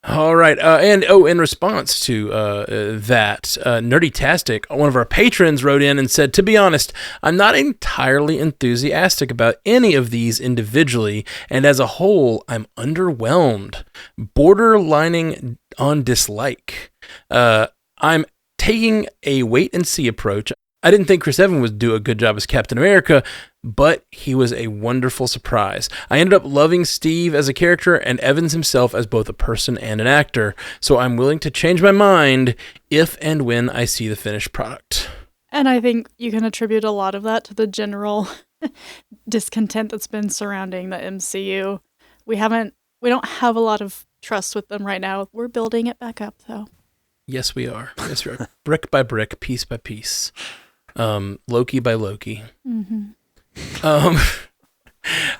[SPEAKER 1] All right. In response to that, Nerdy-tastic, one of our patrons wrote in and said, to be honest, I'm not entirely enthusiastic about any of these individually, and as a whole, I'm underwhelmed, borderlining on dislike. I'm taking a wait-and-see approach. I didn't think Chris Evans would do a good job as Captain America, but he was a wonderful surprise. I ended up loving Steve as a character and Evans himself as both a person and an actor, so I'm willing to change my mind if and when I see the finished product.
[SPEAKER 4] And I think you can attribute a lot of that to the general discontent that's been surrounding the MCU. We don't have a lot of trust with them right now. We're building it back up, though.
[SPEAKER 1] Yes, we are. Yes, we are. Brick by brick, piece by piece. Loki by Loki.
[SPEAKER 4] Mm-hmm.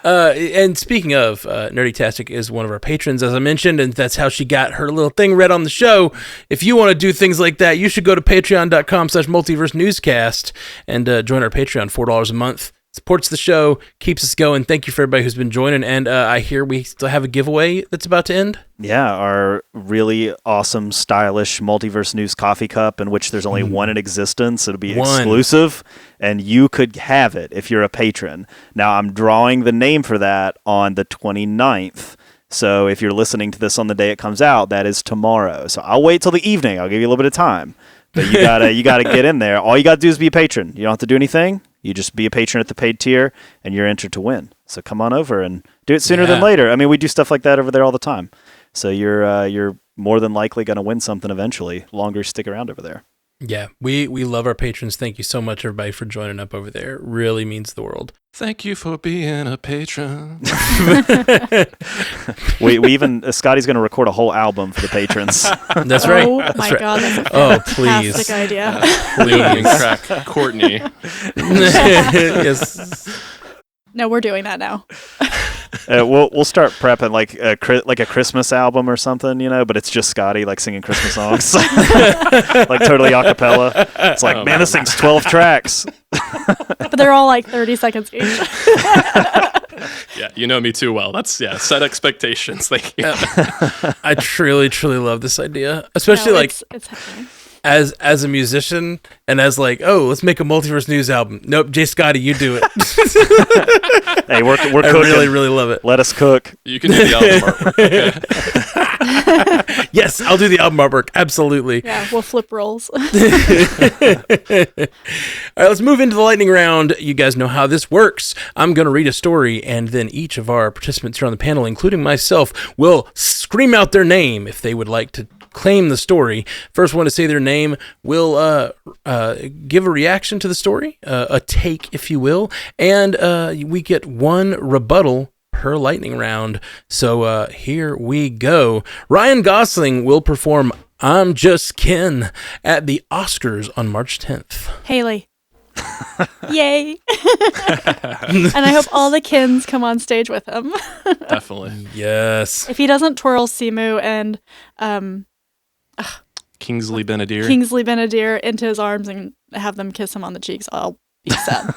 [SPEAKER 1] And speaking of, Nerdy-tastic is one of our patrons, as I mentioned, and that's how she got her little thing read on the show. If you want to do things like that, you should go to patreon.com/multiverse newscast and join our Patreon, $4 a month. Supports the show, keeps us going. Thank you for everybody who's been joining. And I hear we still have a giveaway that's about to end.
[SPEAKER 2] Yeah, our really awesome, stylish Multiverse News coffee cup, in which there's only one in existence. It'll be exclusive, and you could have it if you're a patron. Now, I'm drawing the name for that on the 29th. So if you're listening to this on the day it comes out, that is tomorrow. So I'll wait till the evening. I'll give you a little bit of time. But you gotta get in there. All you gotta do is be a patron. You don't have to do anything. You just be a patron at the paid tier, and you're entered to win. So come on over and do it sooner than later. I mean, we do stuff like that over there all the time. So you're more than likely going to win something eventually. Longer stick around over there.
[SPEAKER 1] Yeah, we love our patrons. Thank you so much, everybody, for joining up over there. It really means the world.
[SPEAKER 3] Thank you for being a patron.
[SPEAKER 2] we even Scotty's going to record a whole album for the patrons.
[SPEAKER 1] That's right.
[SPEAKER 4] Oh
[SPEAKER 1] That's
[SPEAKER 4] my
[SPEAKER 1] right.
[SPEAKER 4] God, that's a fantastic idea.
[SPEAKER 3] Leonie and crack Courtney.
[SPEAKER 1] Yes.
[SPEAKER 4] No, we're doing that now.
[SPEAKER 2] We'll start prepping like a Christmas album or something, but it's just Scotty like singing Christmas songs, like totally a cappella. It's like, man, this thing's 12 tracks.
[SPEAKER 4] But they're all like 30 seconds each.
[SPEAKER 3] Yeah, you know me too well. That's set expectations. Thank you.
[SPEAKER 1] I truly, truly love this idea, especially
[SPEAKER 4] it's happening.
[SPEAKER 1] as a musician and as like, oh, let's make a Multiverse News album. Nope, Jay Scotty, you do it.
[SPEAKER 2] Hey, we're cooking.
[SPEAKER 1] I really, really love it.
[SPEAKER 2] Let us cook.
[SPEAKER 3] You can do the album artwork. Okay?
[SPEAKER 1] Yes, I'll do the album artwork. Absolutely.
[SPEAKER 4] Yeah, we'll flip roles.
[SPEAKER 1] All right, let's move into the lightning round. You guys know how this works. I'm going to read a story, and then each of our participants here on the panel, including myself, will scream out their name if they would like to claim the story. First one to say their name will give a reaction to the story, a take, if you will, and we get one rebuttal per lightning round. So here we go. Ryan Gosling will perform I'm Just Ken at the Oscars on March 10th.
[SPEAKER 4] Haley. Yay. And I hope all the Kins come on stage with him.
[SPEAKER 3] Definitely.
[SPEAKER 1] Yes.
[SPEAKER 4] If he doesn't twirl Simu and
[SPEAKER 3] Kingsley Ben-Adir.
[SPEAKER 4] Kingsley Ben-Adir into his arms and have them kiss him on the cheeks. I'll be sad.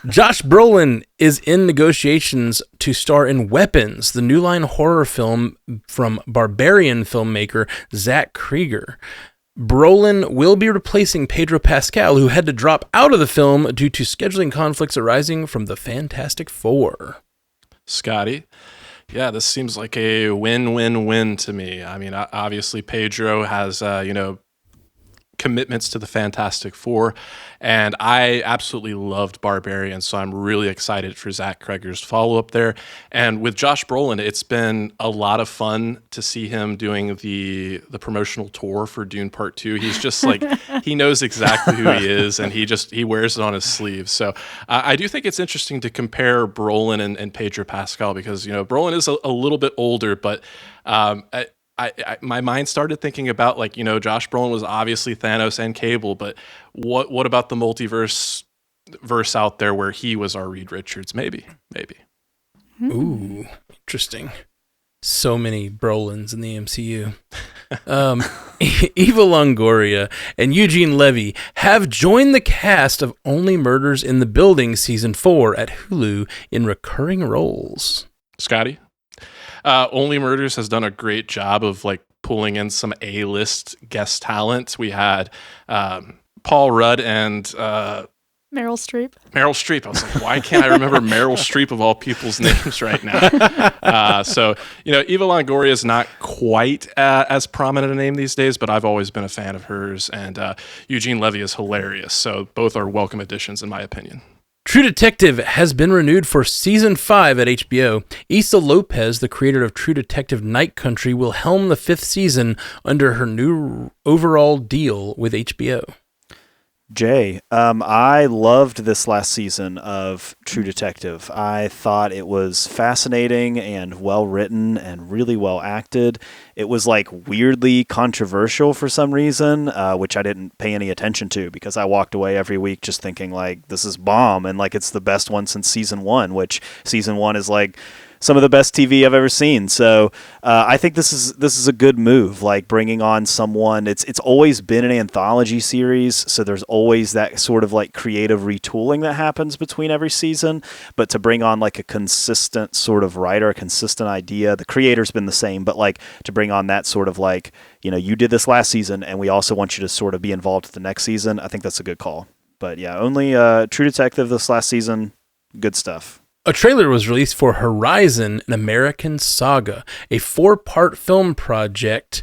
[SPEAKER 1] Josh Brolin is in negotiations to star in Weapons, the New Line horror film from Barbarian filmmaker Zach Krieger. Brolin will be replacing Pedro Pascal, who had to drop out of the film due to scheduling conflicts arising from the Fantastic Four.
[SPEAKER 3] Scotty? Yeah, this seems like a win-win-win to me. I mean, obviously Pedro has, commitments to the Fantastic Four, and I absolutely loved Barbarian, so I'm really excited for Zach Krieger's follow-up there. And with Josh Brolin, it's been a lot of fun to see him doing the promotional tour for Dune Part 2. He's just like, he knows exactly who he is, and he wears it on his sleeve. So I do think it's interesting to compare Brolin and Pedro Pascal, because, Brolin is a little bit older, but my mind started thinking about, Josh Brolin was obviously Thanos and Cable, but what about the multiverse verse out there where he was our Reed Richards? Maybe.
[SPEAKER 1] Ooh, interesting. So many Brolins in the MCU. Eva Longoria and Eugene Levy have joined the cast of Only Murders in the Building Season 4 at Hulu in recurring roles.
[SPEAKER 3] Scotty? Only Murders has done a great job of pulling in some A-list guest talent. We had Paul Rudd and
[SPEAKER 4] Meryl Streep.
[SPEAKER 3] I was like, why can't I remember Meryl Streep of all people's names right now? So Eva Longoria is not quite as prominent a name these days, but I've always been a fan of hers. And Eugene Levy is hilarious. So both are welcome additions, in my opinion.
[SPEAKER 1] True Detective has been renewed for Season 5 at HBO. Issa Lopez, the creator of True Detective Night Country, will helm the 5th season under her new overall deal with HBO.
[SPEAKER 2] Jay, I loved this last season of True Detective. I thought it was fascinating and well written and really well acted. It was weirdly controversial for some reason, which I didn't pay any attention to because I walked away every week just thinking this is bomb and it's the best one since season 1, which season 1 is some of the best TV I've ever seen. So I think this is a good move, bringing on someone. It's always been an anthology series, so there's always that sort of creative retooling that happens between every season. But to bring on a consistent sort of writer, a consistent idea, the creator's been the same, but to bring on that sort of you did this last season, and we also want you to sort of be involved with the next season. I think that's a good call. But yeah, only True Detective this last season, good stuff.
[SPEAKER 1] A trailer was released for Horizon, an American Saga, a 4-part film project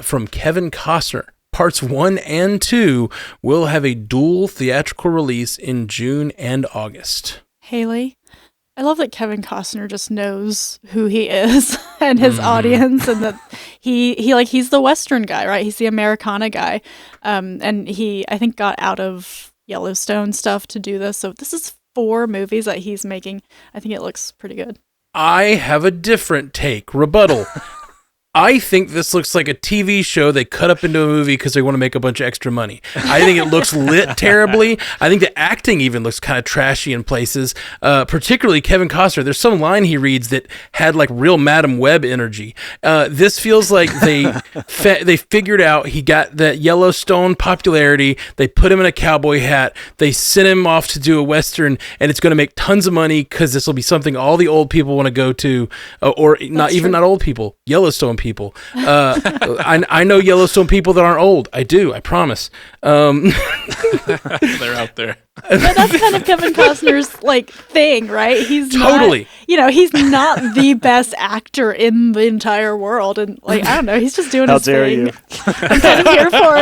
[SPEAKER 1] from Kevin Costner. Parts 1 and 2 will have a dual theatrical release in June and August.
[SPEAKER 4] Haley, I love that Kevin Costner just knows who he is and his audience, and that he's the Western guy, right? He's the Americana guy, and he, I think, got out of Yellowstone stuff to do this. So this is 4 movies that he's making. I think it looks pretty good.
[SPEAKER 1] I have a different take. Rebuttal. I think this looks like a TV show they cut up into a movie because they want to make a bunch of extra money. I think it looks lit terribly. I think the acting even looks kind of trashy in places, particularly Kevin Costner. There's some line he reads that had real Madam Web energy. This feels like they figured out he got that Yellowstone popularity. They put him in a cowboy hat. They sent him off to do a Western, and it's going to make tons of money because this will be something all the old people want to go to, or not old people, Yellowstone people. I know Yellowstone people that aren't old. I do. I promise.
[SPEAKER 3] They're out there.
[SPEAKER 4] But that's kind of Kevin Costner's thing, right? He's
[SPEAKER 1] totally.
[SPEAKER 4] He's not the best actor in the entire world, and I don't know. He's just doing his thing. How dare you? I'm kind of here for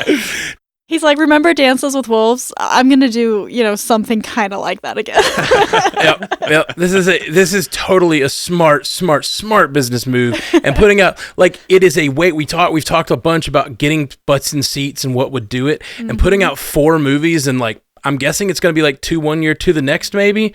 [SPEAKER 4] it. He's remember Dances with Wolves? I'm going to do, something kind of like that again.
[SPEAKER 1] Yep. This is totally a smart business move. And putting out, it is a way, we've talked a bunch about getting butts in seats and what would do it. Mm-hmm. And putting out 4 movies and I'm guessing it's going to be 2 one year, 2 the next maybe.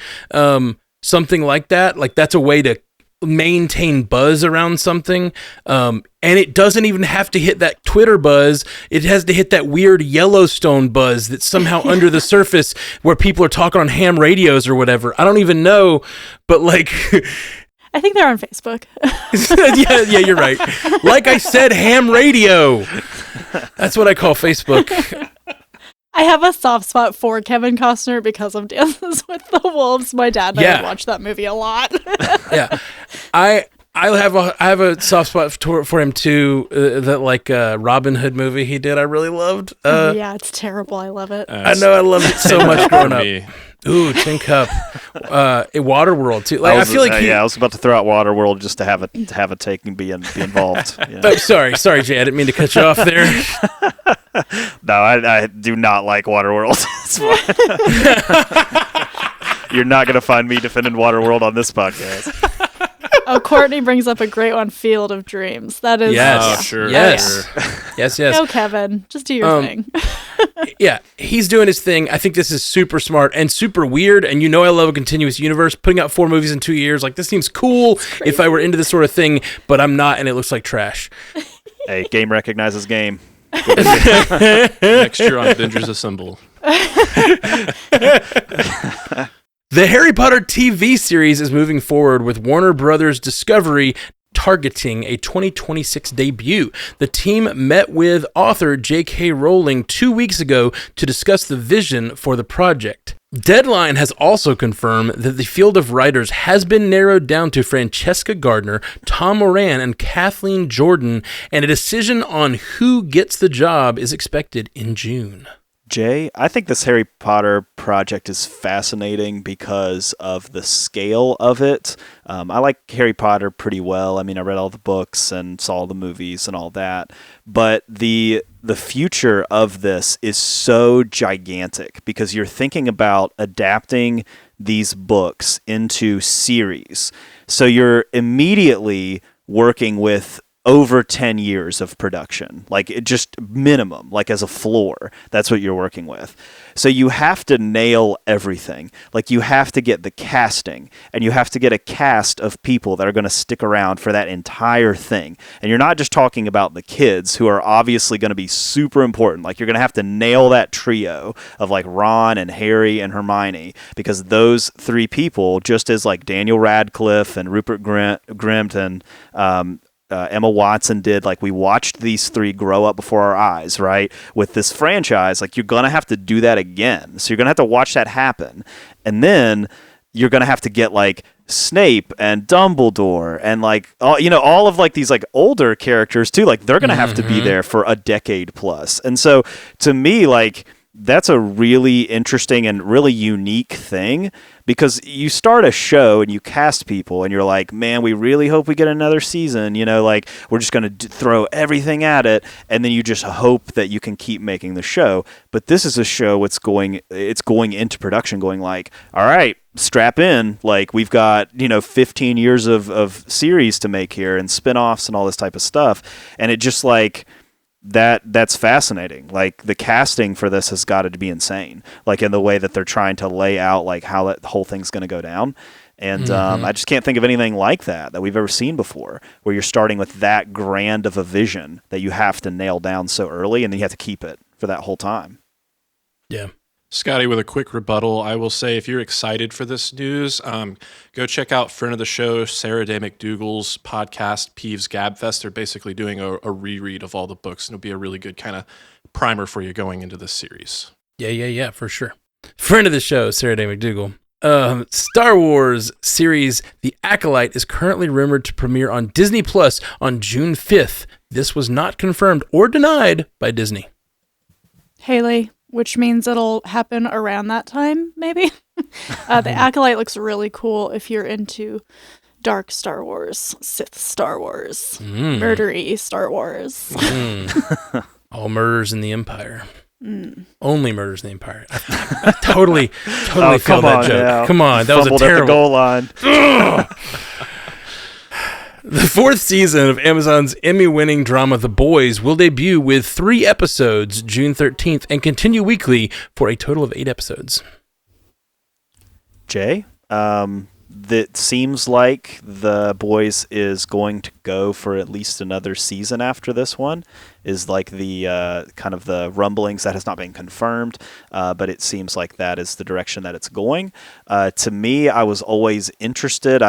[SPEAKER 1] Something like that. That's a way to maintain buzz around something, and it doesn't even have to hit that Twitter buzz. It has to hit that weird Yellowstone buzz that's somehow under the surface where people are talking on ham radios or whatever. I don't even know, but
[SPEAKER 4] I think they're on Facebook.
[SPEAKER 1] yeah, you're right. Like I said, ham radio. That's what I call Facebook.
[SPEAKER 4] I have a soft spot for Kevin Costner because of Dances with the Wolves. My dad and I watched that movie a lot.
[SPEAKER 1] Yeah, I have a soft spot for him too. That like Robin Hood movie he did, I really loved.
[SPEAKER 4] Yeah, it's terrible. I love it.
[SPEAKER 1] I know I loved it so much growing up. Ooh, Tin Cup, Waterworld too. Like I feel like
[SPEAKER 2] I was about to throw out Waterworld just to have a take and be involved. Yeah.
[SPEAKER 1] Oh, sorry, Jay, I didn't mean to cut you off there.
[SPEAKER 2] No, I do not like Waterworld. You're not going to find me defending Waterworld on this podcast.
[SPEAKER 4] Oh, Courtney brings up a great one, Field of Dreams. That is...
[SPEAKER 1] Yes.
[SPEAKER 3] Oh, sure.
[SPEAKER 1] Yes. Yes.
[SPEAKER 4] Go, Kevin. Just do your thing.
[SPEAKER 1] Yeah, he's doing his thing. I think this is super smart and super weird. And I love a continuous universe. Putting out 4 movies in 2 years, like this seems cool if I were into this sort of thing, but I'm not, and it looks like trash.
[SPEAKER 2] Hey, game recognizes game.
[SPEAKER 3] Next year on Avengers Assemble.
[SPEAKER 1] The Harry Potter TV series is moving forward with Warner Brothers Discovery targeting a 2026 debut. The team met with author J.K. Rowling 2 weeks ago to discuss the vision for the project. Deadline has also confirmed that the field of writers has been narrowed down to Francesca Gardner, Tom Moran, and Kathleen Jordan, and a decision on who gets the job is expected in June.
[SPEAKER 2] Jay, I think this Harry Potter project is fascinating because of the scale of it. I like Harry Potter pretty well. I mean, I read all the books and saw the movies and all that. But the future of this is so gigantic because you're thinking about adapting these books into series. So you're immediately working with over 10 years of production, like it just minimum, like as a floor, that's what you're working with. So you have to nail everything. Like you have to get the casting and you have to get a cast of people that are going to stick around for that entire thing. And you're not just talking about the kids who are obviously going to be super important. Like you're going to have to nail that trio of like Ron and Harry and Hermione, because those 3 people, just as like Daniel Radcliffe and Rupert Grint and Emma Watson did, like we watched these 3 grow up before our eyes, right? With this franchise, like you're going to have to do that again. So you're going to have to watch that happen. And then you're going to have to get like Snape and Dumbledore and like all of like these like older characters too. Like they're going to have to be there for a decade plus. And so to me, like that's a really interesting and really unique thing, because you start a show and you cast people and you're like, man, we really hope we get another season, like we're just going to throw everything at it, and then you just hope that you can keep making the show. But this is a show it's going into production going like, all right, strap in, like we've got 15 years of series to make here and spin-offs and all this type of stuff. And it just like that's fascinating. Like the casting for this has got to be insane, like in the way that they're trying to lay out like how that whole thing's going to go down. And I just can't think of anything like that we've ever seen before, where you're starting with that grand of a vision that you have to nail down so early, and then you have to keep it for that whole time.
[SPEAKER 1] Yeah.
[SPEAKER 3] Scotty, with a quick rebuttal, I will say if you're excited for this news, go check out friend of the show, Sarah Day McDougal's podcast, Peeves Gabfest. They're basically doing a reread of all the books, and it'll be a really good kind of primer for you going into this series.
[SPEAKER 1] Yeah, for sure. Friend of the show, Sarah Day McDougal. Star Wars series The Acolyte is currently rumored to premiere on Disney Plus on June 5th. This was not confirmed or denied by Disney.
[SPEAKER 4] Haley, which means it'll happen around that time, maybe. The Acolyte looks really cool if you're into dark Star Wars, Sith Star Wars, murdery Star Wars.
[SPEAKER 1] All murders in the Empire. Only murders in the Empire. I totally failed that joke.
[SPEAKER 2] Now.
[SPEAKER 1] Come on, that was a
[SPEAKER 2] Fumbled
[SPEAKER 1] terrible.
[SPEAKER 2] at the goal line.
[SPEAKER 1] The 4th season of Amazon's Emmy-winning drama The Boys will debut with 3 episodes June 13th and continue weekly for a total of 8 episodes.
[SPEAKER 2] Jay, that seems like The Boys is going to go for at least another season after this one, is like the kind of the rumblings. That has not been confirmed, but it seems like that is the direction that it's going. To me, I was always interested.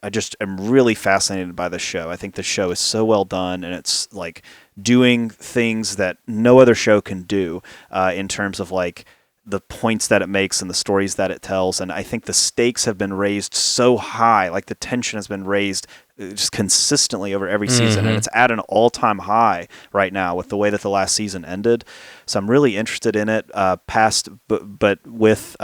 [SPEAKER 2] just am really fascinated by this show. I think the show is so well done, and it's like doing things that no other show can do in terms of like the points that it makes and the stories that it tells. And I think the stakes have been raised so high, like the tension has been raised just consistently over every season, and it's at an all-time high right now with the way that the last season ended. So I'm really interested in it. But with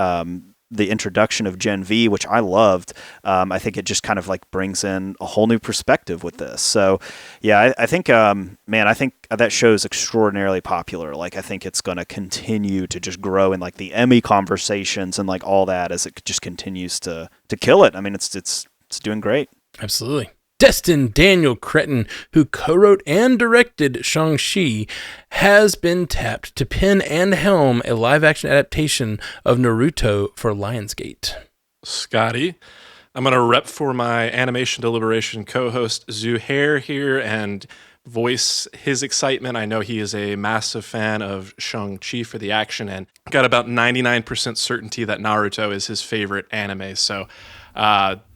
[SPEAKER 2] the introduction of Gen V, which I loved, I think it just kind of like brings in a whole new perspective with this. So yeah, I think, I think that show is extraordinarily popular. Like, I think it's going to continue to just grow in like the Emmy conversations and like all that as it just continues to kill it. I mean, it's doing great.
[SPEAKER 1] Absolutely. Destin Daniel Cretton, who co-wrote and directed Shang-Chi, has been tapped to pen and helm a live-action adaptation of Naruto for Lionsgate.
[SPEAKER 3] Scotty, I'm going to rep for my Animation Deliberation co-host Zuhair here and voice his excitement. I know he is a massive fan of Shang-Chi for the action and got about 99% certainty that Naruto is his favorite anime. So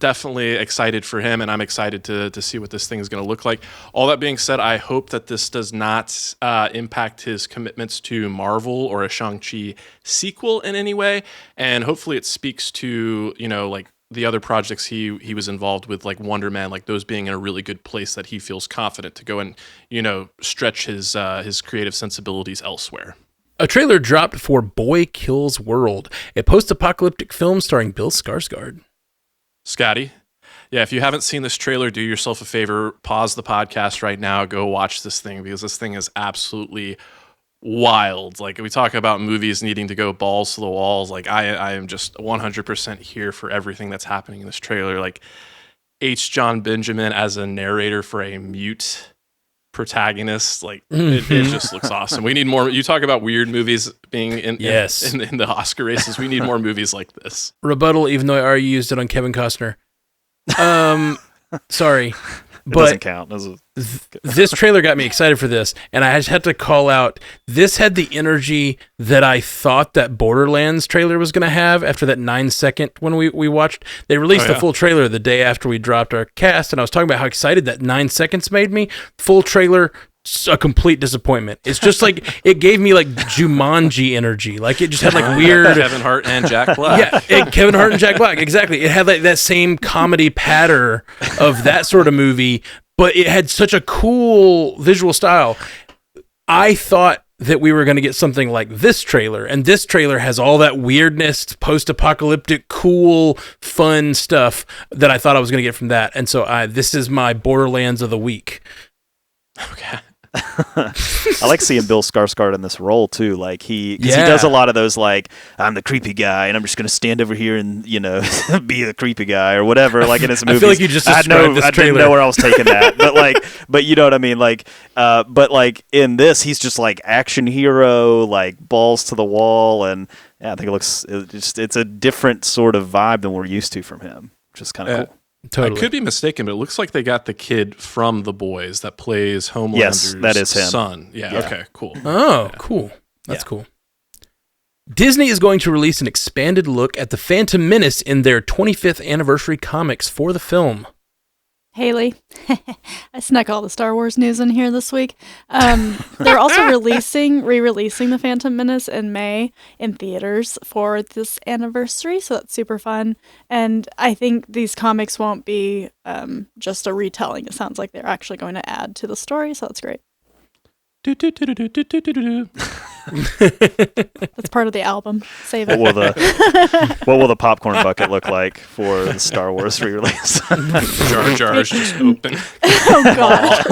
[SPEAKER 3] definitely excited for him, and I'm excited to see what this thing is going to look like. All that being said, I hope that this does not impact his commitments to Marvel or a Shang-Chi sequel in any way, and hopefully it speaks to, like the other projects he was involved with, like Wonder Man, like those being in a really good place that he feels confident to go and, stretch his creative sensibilities elsewhere.
[SPEAKER 1] A trailer dropped for Boy Kills World, a post-apocalyptic film starring Bill Skarsgård.
[SPEAKER 3] Scotty, yeah, if you haven't seen this trailer, do yourself a favor, pause the podcast right now, go watch this thing, because this thing is absolutely wild. Like, we talk about movies needing to go balls to the walls. Like, I am just 100% here for everything that's happening in this trailer. Like, H. John Benjamin as a narrator for a mute protagonist, like it just looks awesome. We need more. You talk about weird movies being in the Oscar races. We need more movies like this.
[SPEAKER 1] Rebuttal, even though I already used it on Kevin Costner. Sorry.
[SPEAKER 2] It doesn't count.
[SPEAKER 1] This trailer got me excited for this, and I just had to call out, this had the energy that I thought that Borderlands trailer was going to have after that 9-second when we watched. They released the full trailer the day after we dropped our cast, and I was talking about how excited that 9 seconds made me. Full trailer, a complete disappointment. It's just like, it gave me like Jumanji energy. Like, it just had like weird
[SPEAKER 3] Kevin Hart and Jack Black.
[SPEAKER 1] Kevin Hart and Jack Black, exactly. It had like that same comedy patter of that sort of movie, but it had such a cool visual style. I thought that we were going to get something like this trailer, and this trailer has all that weirdness, post-apocalyptic, cool, fun stuff that I thought I was going to get from that. And so this is my Borderlands of the week.
[SPEAKER 3] Okay.
[SPEAKER 2] I like seeing Bill Skarsgård in this role too. Like he does a lot of those, like, I'm the creepy guy and I'm just going to stand over here and, be the creepy guy or whatever. Like in his movies.
[SPEAKER 1] I feel like you just described this trailer.
[SPEAKER 2] I didn't know where I was taking that, but you know what I mean? Like, but like in this, he's just like action hero, like balls to the wall. And yeah, I think it's a different sort of vibe than we're used to from him, which is kind of cool.
[SPEAKER 1] Totally.
[SPEAKER 3] I could be mistaken, but it looks like they got the kid from The Boys that plays Homelander's
[SPEAKER 2] that is him.
[SPEAKER 3] son. Yeah, okay, cool.
[SPEAKER 1] Oh, cool. That's cool. Disney is going to release an expanded look at the Phantom Menace in their 25th anniversary comics for the film.
[SPEAKER 4] Haley, I snuck all the Star Wars news in here this week. They're also re-releasing the Phantom Menace in May in theaters for this anniversary, so that's super fun. And I think these comics won't be just a retelling. It sounds like they're actually going to add to the story, so that's great. That's part of the album. Save it.
[SPEAKER 2] What will the popcorn bucket look like for the Star Wars re-release?
[SPEAKER 3] Jar Jar's just open.
[SPEAKER 4] Oh god!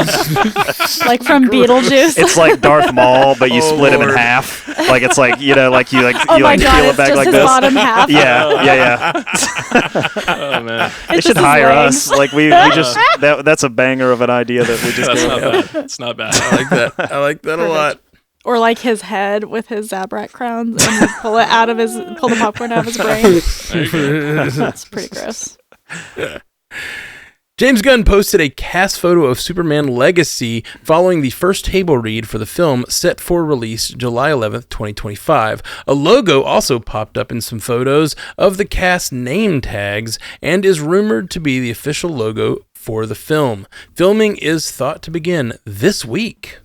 [SPEAKER 4] Like from Beetlejuice.
[SPEAKER 2] It's like Darth Maul, but you split him in half. Like it's like you
[SPEAKER 4] oh
[SPEAKER 2] peel
[SPEAKER 4] my god,
[SPEAKER 2] it back
[SPEAKER 4] just
[SPEAKER 2] like
[SPEAKER 4] his
[SPEAKER 2] this.
[SPEAKER 4] Bottom half.
[SPEAKER 2] Yeah.
[SPEAKER 3] Oh man,
[SPEAKER 2] They should hire us. Like we just that's a banger of an idea that we just.
[SPEAKER 3] That's not bad. It's not bad.
[SPEAKER 1] I like that. I like that a lot.
[SPEAKER 4] Or like his head with his Zabrak crowns, and you pull the popcorn out of his brain.
[SPEAKER 3] There you go.
[SPEAKER 4] That's pretty gross.
[SPEAKER 1] James Gunn posted a cast photo of Superman Legacy following the first table read for the film, set for release July 11th, 2025. A logo also popped up in some photos of the cast name tags and is rumored to be the official logo for the film. Filming is thought to begin this week.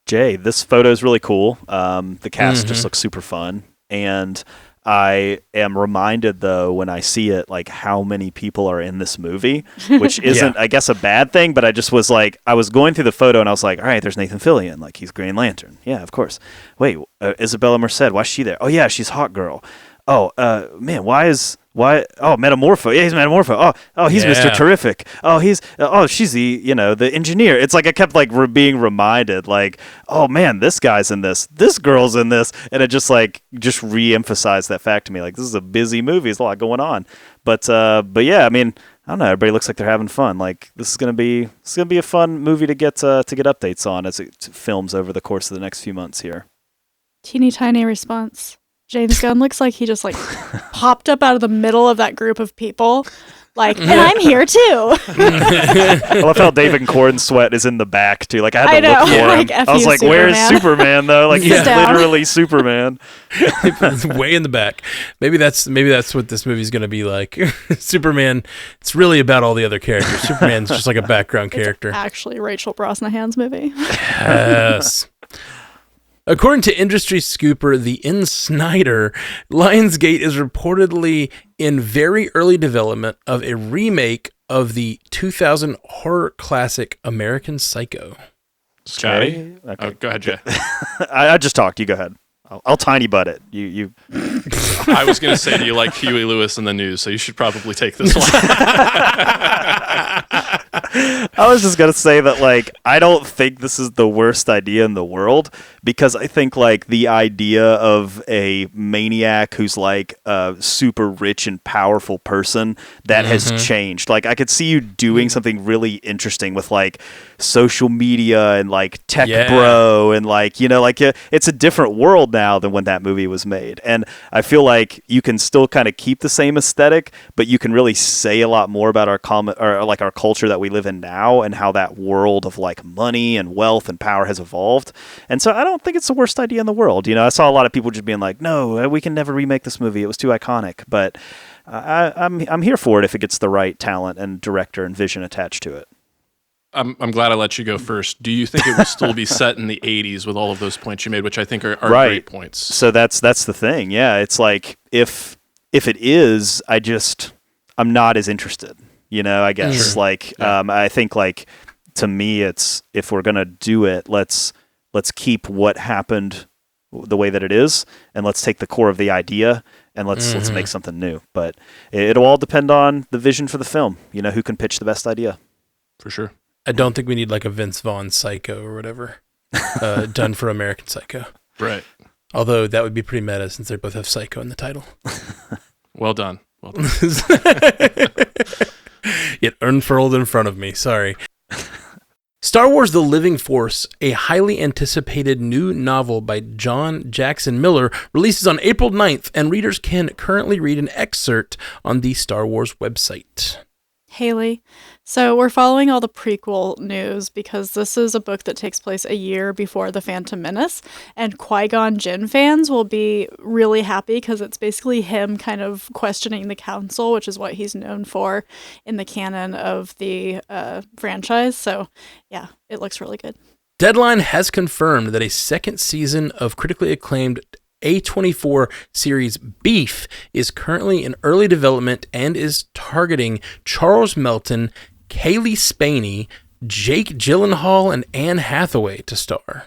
[SPEAKER 2] Jay, this photo is really cool. The cast just looks super fun. And I am reminded, though, when I see it, like how many people are in this movie, which isn't, I guess, a bad thing. But I just was like, I was going through the photo and I was like, all right, there's Nathan Fillion. Like, he's Green Lantern. Yeah, of course. Wait, Isabella Merced, why's she there? Oh, yeah, she's Hawk Girl. Oh, man, why? Oh, Metamorpho. Yeah, he's Metamorpho. Oh, he's Mr. Terrific. Oh, she's the engineer. It's like I kept like being reminded, like, oh man, this guy's in this girl's in this, and it just re-emphasized that fact to me. Like, this is a busy movie. There's a lot going on, but yeah, I mean, I don't know. Everybody looks like they're having fun. Like, this is gonna be a fun movie to get updates on as it films over the course of the next few months here.
[SPEAKER 4] Teeny tiny response. James Gunn looks like he just like popped up out of the middle of that group of people. Like, and I'm here too.
[SPEAKER 2] I love how David Cornsweet is in the back too. Like, I had to look for him.
[SPEAKER 4] Like,
[SPEAKER 2] I was like, "Where's Superman?" Though, like, he's literally Superman.
[SPEAKER 1] It's way in the back. Maybe that's what this movie's going to be like. Superman. It's really about all the other characters. Superman's just like a background character.
[SPEAKER 4] It's actually Rachel Brosnahan's movie.
[SPEAKER 1] Yes. According to industry scooper The In Snyder, Lionsgate is reportedly in very early development of a remake of the 2000 horror classic American Psycho.
[SPEAKER 3] Scotty?
[SPEAKER 2] Okay.
[SPEAKER 3] Oh, go ahead, Jay.
[SPEAKER 2] I just talked. You go ahead. I'll tiny butt it. You.
[SPEAKER 3] I was going to say, do you like Huey Lewis in the news? So you should probably take this one.
[SPEAKER 2] I was just going to say that, like, I don't think this is the worst idea in the world, because I think, like, the idea of a maniac who's, like, a super rich and powerful person that has changed. Like, I could see you doing something really interesting with, like, social media and, like, tech bro and, like, you know, like, it's a different world now than when that movie was made. And I feel like you can still kind of keep the same aesthetic, but you can really say a lot more about our our culture that we live in now and how that world of like money and wealth and power has evolved. And so I don't think it's the worst idea in the world. You know, I saw a lot of people just being like, no, we can never remake this movie. It was too iconic. But I'm here for it if it gets the right talent and director and vision attached to it.
[SPEAKER 3] I'm glad I let you go first. Do you think it will still be set in the 80s with all of those points you made, which I think are
[SPEAKER 2] right.
[SPEAKER 3] Great points?
[SPEAKER 2] So that's the thing. Yeah, it's like if it is, I'm not as interested. You know, I guess I think like to me, it's if we're gonna do it, let's keep what happened the way that it is, and let's take the core of the idea and let's make something new. But it'll all depend on the vision for the film. You know, who can pitch the best idea?
[SPEAKER 3] For sure.
[SPEAKER 1] I don't think we need like a Vince Vaughn Psycho or whatever done for American Psycho.
[SPEAKER 3] Right.
[SPEAKER 1] Although that would be pretty meta since they both have Psycho in the title.
[SPEAKER 3] Well done.
[SPEAKER 1] It unfurled in front of me. Sorry. Star Wars The Living Force, a highly anticipated new novel by John Jackson Miller, releases on April 9th, and readers can currently read an excerpt on the Star Wars website.
[SPEAKER 4] Haley. So we're following all the prequel news because this is a book that takes place a year before The Phantom Menace, and Qui-Gon Jinn fans will be really happy because it's basically him kind of questioning the council, which is what he's known for in the canon of the franchise. So yeah, it looks really good.
[SPEAKER 1] Deadline has confirmed that a second season of critically acclaimed A24 series Beef is currently in early development and is targeting Charles Melton, Kaylee Spaney, Jake Gyllenhaal, and Anne Hathaway to star.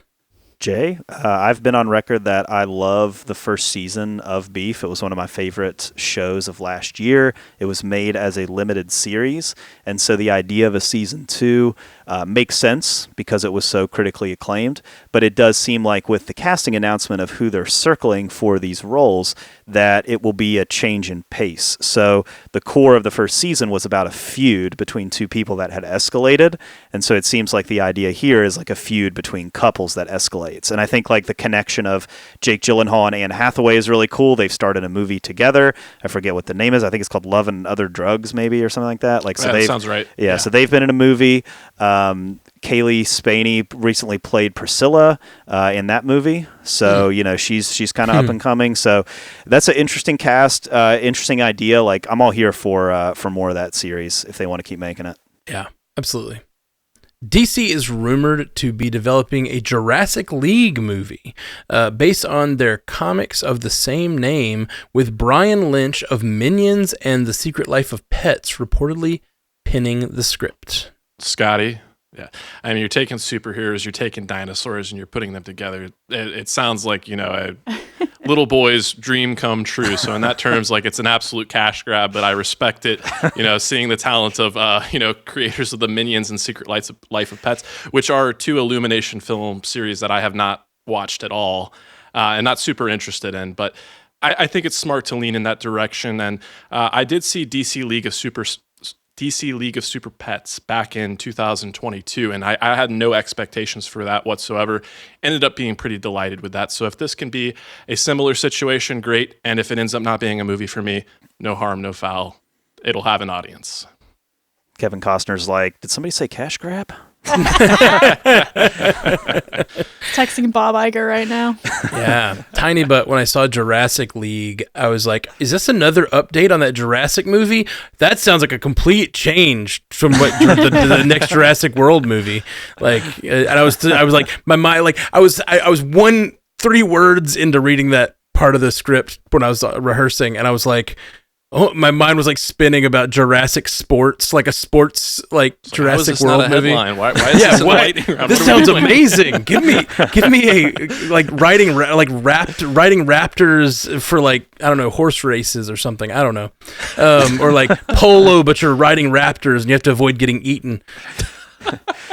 [SPEAKER 2] Jay, I've been on record that I love the first season of Beef. It was one of my favorite shows of last year. It was made as a limited series, and so the idea of a season 2 makes sense because it was so critically acclaimed. But it does seem like with the casting announcement of who they're circling for these roles, that it will be a change in pace. So the core of the first season was about a feud between two people that had escalated. And so it seems like the idea here is like a feud between couples that escalates. And I think like the connection of Jake Gyllenhaal and Anne Hathaway is really cool. They've started a movie together. I forget what the name is. I think it's called Love and Other Drugs, maybe, or something like that. Like, so
[SPEAKER 3] that sounds right.
[SPEAKER 2] Yeah, so they've been in a movie. Kaylee Spaney recently played Priscilla in that movie. So, she's kind of up and coming. So that's an interesting cast, interesting idea. Like, I'm all here for more of that series if they want to keep making it.
[SPEAKER 1] Yeah, absolutely. DC is rumored to be developing a Jurassic League movie based on their comics of the same name, with Brian Lynch of Minions and The Secret Life of Pets reportedly penning the script.
[SPEAKER 3] Scotty. Yeah. I mean, you're taking superheroes, you're taking dinosaurs, and you're putting them together. It sounds like, a little boy's dream come true. So in that terms, like, it's an absolute cash grab, but I respect it, seeing the talent of, creators of the Minions and Secret Life of Pets, which are two Illumination film series that I have not watched at all and not super interested in. But I think it's smart to lean in that direction. And I did see DC League of Super Pets back in 2022, and I had no expectations for that whatsoever. Ended up being pretty delighted with that. So if this can be a similar situation, great. And if it ends up not being a movie for me, no harm, no foul. It'll have an audience.
[SPEAKER 2] Kevin Costner's like, did somebody say cash grab?
[SPEAKER 4] Texting Bob Iger right now.
[SPEAKER 1] Yeah, tiny, but when I saw Jurassic League, I was like, is this another update on that Jurassic movie? That sounds like a complete change from what the next Jurassic World movie. Like, and I was like, my mind, like, I was 3 words into reading that part of the script when I was rehearsing, and I was like, oh, my mind was like spinning about Jurassic Sports, like a sports like Jurassic World movie.
[SPEAKER 3] Why is this
[SPEAKER 1] what? This sounds amazing. Give me a like riding raptors for, like, I don't know, horse races or something. I don't know, or like polo, but you're riding raptors and you have to avoid getting eaten.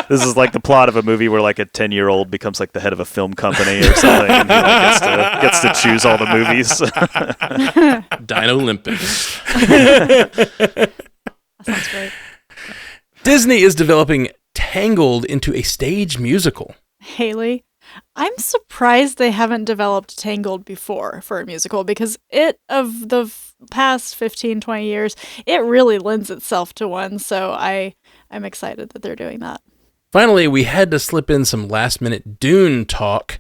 [SPEAKER 2] This is like the plot of a movie where like a 10-year-old becomes like the head of a film company or something, and he like, gets to choose all the movies.
[SPEAKER 3] Dino Olympics.
[SPEAKER 4] That sounds great.
[SPEAKER 1] Disney is developing Tangled into a stage musical.
[SPEAKER 4] Haley, I'm surprised they haven't developed Tangled before for a musical, because of the past 15, 20 years, it really lends itself to one. So I'm excited that they're doing that.
[SPEAKER 1] Finally, we had to slip in some last-minute Dune talk.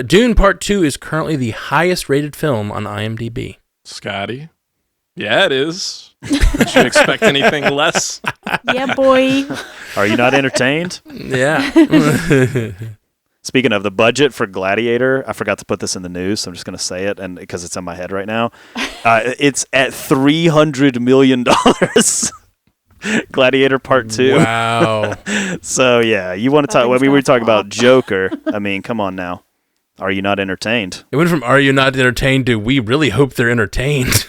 [SPEAKER 1] Dune Part 2 is currently the highest-rated film on IMDb.
[SPEAKER 3] Scotty? Yeah, it is. Did you expect anything less?
[SPEAKER 4] Yeah, boy.
[SPEAKER 2] Are you not entertained?
[SPEAKER 1] Yeah.
[SPEAKER 2] Speaking of the budget for Gladiator, I forgot to put this in the news, so I'm just going to say it, and because it's in my head right now. It's at $300 million. Gladiator Part 2.
[SPEAKER 1] Wow.
[SPEAKER 2] So, yeah, you want to talk, when we were talking about Joker, I mean, come on now. Are you not entertained?
[SPEAKER 1] It went from "Are you not entertained" to "We really hope they're entertained."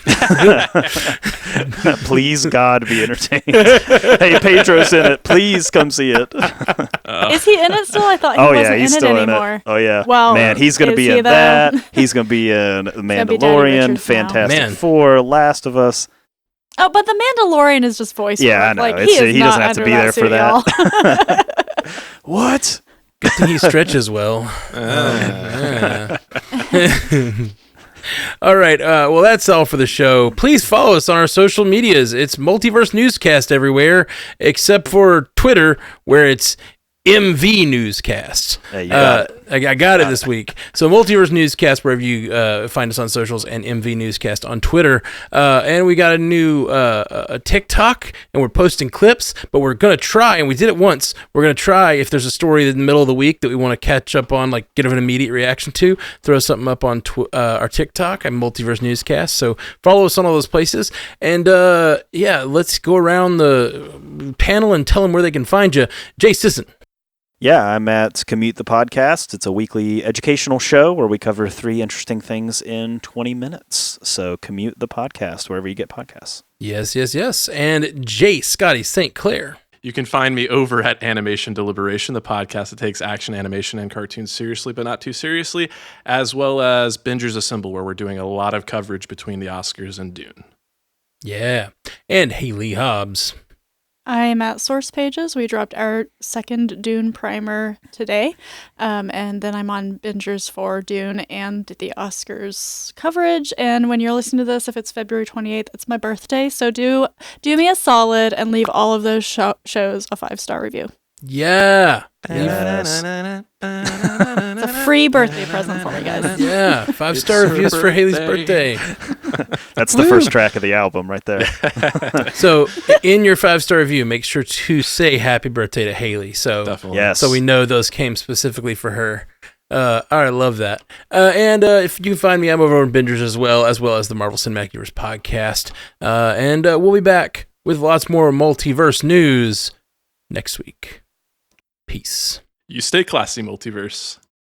[SPEAKER 2] Please, God, be entertained. Hey, Pedro's in it. Please come see it.
[SPEAKER 4] Is he in it still? I thought he wasn't
[SPEAKER 2] he's
[SPEAKER 4] in
[SPEAKER 2] still
[SPEAKER 4] it
[SPEAKER 2] in
[SPEAKER 4] anymore.
[SPEAKER 2] it. Oh, yeah.
[SPEAKER 4] Well,
[SPEAKER 2] man, he's going to be in that. He's going to be in The Mandalorian, Fantastic Four, Last of Us.
[SPEAKER 4] Oh, but The Mandalorian is just voice work.
[SPEAKER 2] I know.
[SPEAKER 4] Like,
[SPEAKER 2] He doesn't have to be there for that. What?
[SPEAKER 1] Good thing he stretches well. All right. Well, that's all for the show. Please follow us on our social medias. It's Multiverse Newscast everywhere, except for Twitter, where it's MV Newscast.
[SPEAKER 2] Hey, you got it.
[SPEAKER 1] I got it this week. So Multiverse Newscast, wherever you find us on socials, and MV Newscast on Twitter. And we got a new a TikTok, and we're posting clips, but we're going to try, and we did it once, we're going to try, if there's a story in the middle of the week that we want to catch up on, like get an immediate reaction to, throw something up on our TikTok at Multiverse Newscast. So follow us on all those places. And let's go around the panel and tell them where they can find you. Jay Sisson.
[SPEAKER 2] Yeah, I'm at Commute the Podcast. It's a weekly educational show where we cover 3 interesting things in 20 minutes. So Commute the Podcast, wherever you get podcasts.
[SPEAKER 1] Yes. And Jay Scotty St. Clair.
[SPEAKER 3] You can find me over at Animation Deliberation, the podcast that takes action, animation, and cartoons seriously, but not too seriously, as well as Bingers Assemble, where we're doing a lot of coverage between the Oscars and Dune.
[SPEAKER 1] Yeah. And Haley Hobbs.
[SPEAKER 4] I'm at Source Pages. We dropped our second Dune primer today. And then I'm on Bingers for Dune and the Oscars coverage. And when you're listening to this, if it's February 28th, it's my birthday. So do me a solid and leave all of those shows a 5-star review.
[SPEAKER 1] Yeah.
[SPEAKER 2] Yes.
[SPEAKER 4] It's a free birthday present for me, guys.
[SPEAKER 1] Yeah. 5-star reviews for Haley's birthday.
[SPEAKER 2] That's the first track of the album right there.
[SPEAKER 1] So in your 5-star review, make sure to say happy birthday to Haley. So
[SPEAKER 3] Definitely.
[SPEAKER 2] Yes.
[SPEAKER 1] So we know those came specifically for her. All right, I love that. And if you can find me, I'm over on Bingers as well as the Marvel Cinematic Universe podcast. And we'll be back with lots more multiverse news next week. Peace.
[SPEAKER 3] You stay classy, Multiverse.